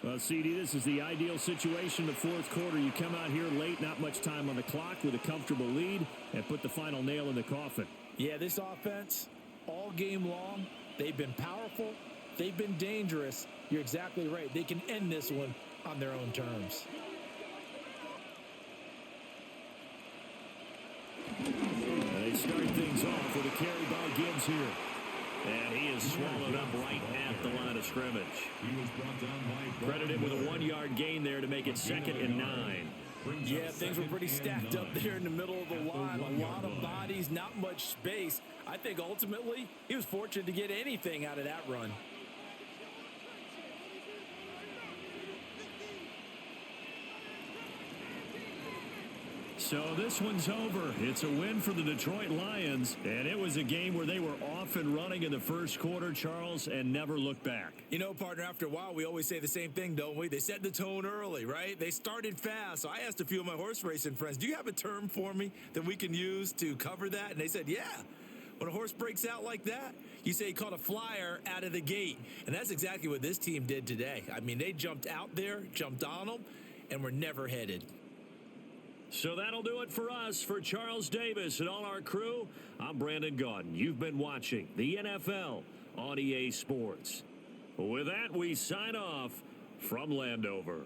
Well, CD, this is the ideal situation in the 4th quarter. You come out here late, not much time on the clock with a comfortable lead, and put the final nail in the coffin. Yeah, this offense, all game long, they've been powerful, they've been dangerous. You're exactly right. They can end this one on their own terms. And they start things off with a carry by Gibbs here. And he is swallowed up right at the line of scrimmage. Credited with a 1-yard gain there to make it 2nd and 9. Yeah, things were pretty stacked up there in the middle of the line. A lot of bodies, not much space. I think ultimately he was fortunate to get anything out of that run. So this one's over. It's a win for the Detroit Lions, and it was a game where they were off and running in the 1st quarter, Charles, and never looked back. You know, partner, after a while, we always say the same thing, don't we? They set the tone early, right? They started fast. So I asked a few of my horse racing friends, do you have a term for me that we can use to cover that? And they said, yeah. When a horse breaks out like that, you say he caught a flyer out of the gate. And that's exactly what this team did today. I mean, they jumped out there, jumped on them, and were never headed. So that'll do it for us. For Charles Davis and all our crew, I'm Brandon Gaudin. You've been watching the NFL on EA Sports. With that, we sign off from Landover.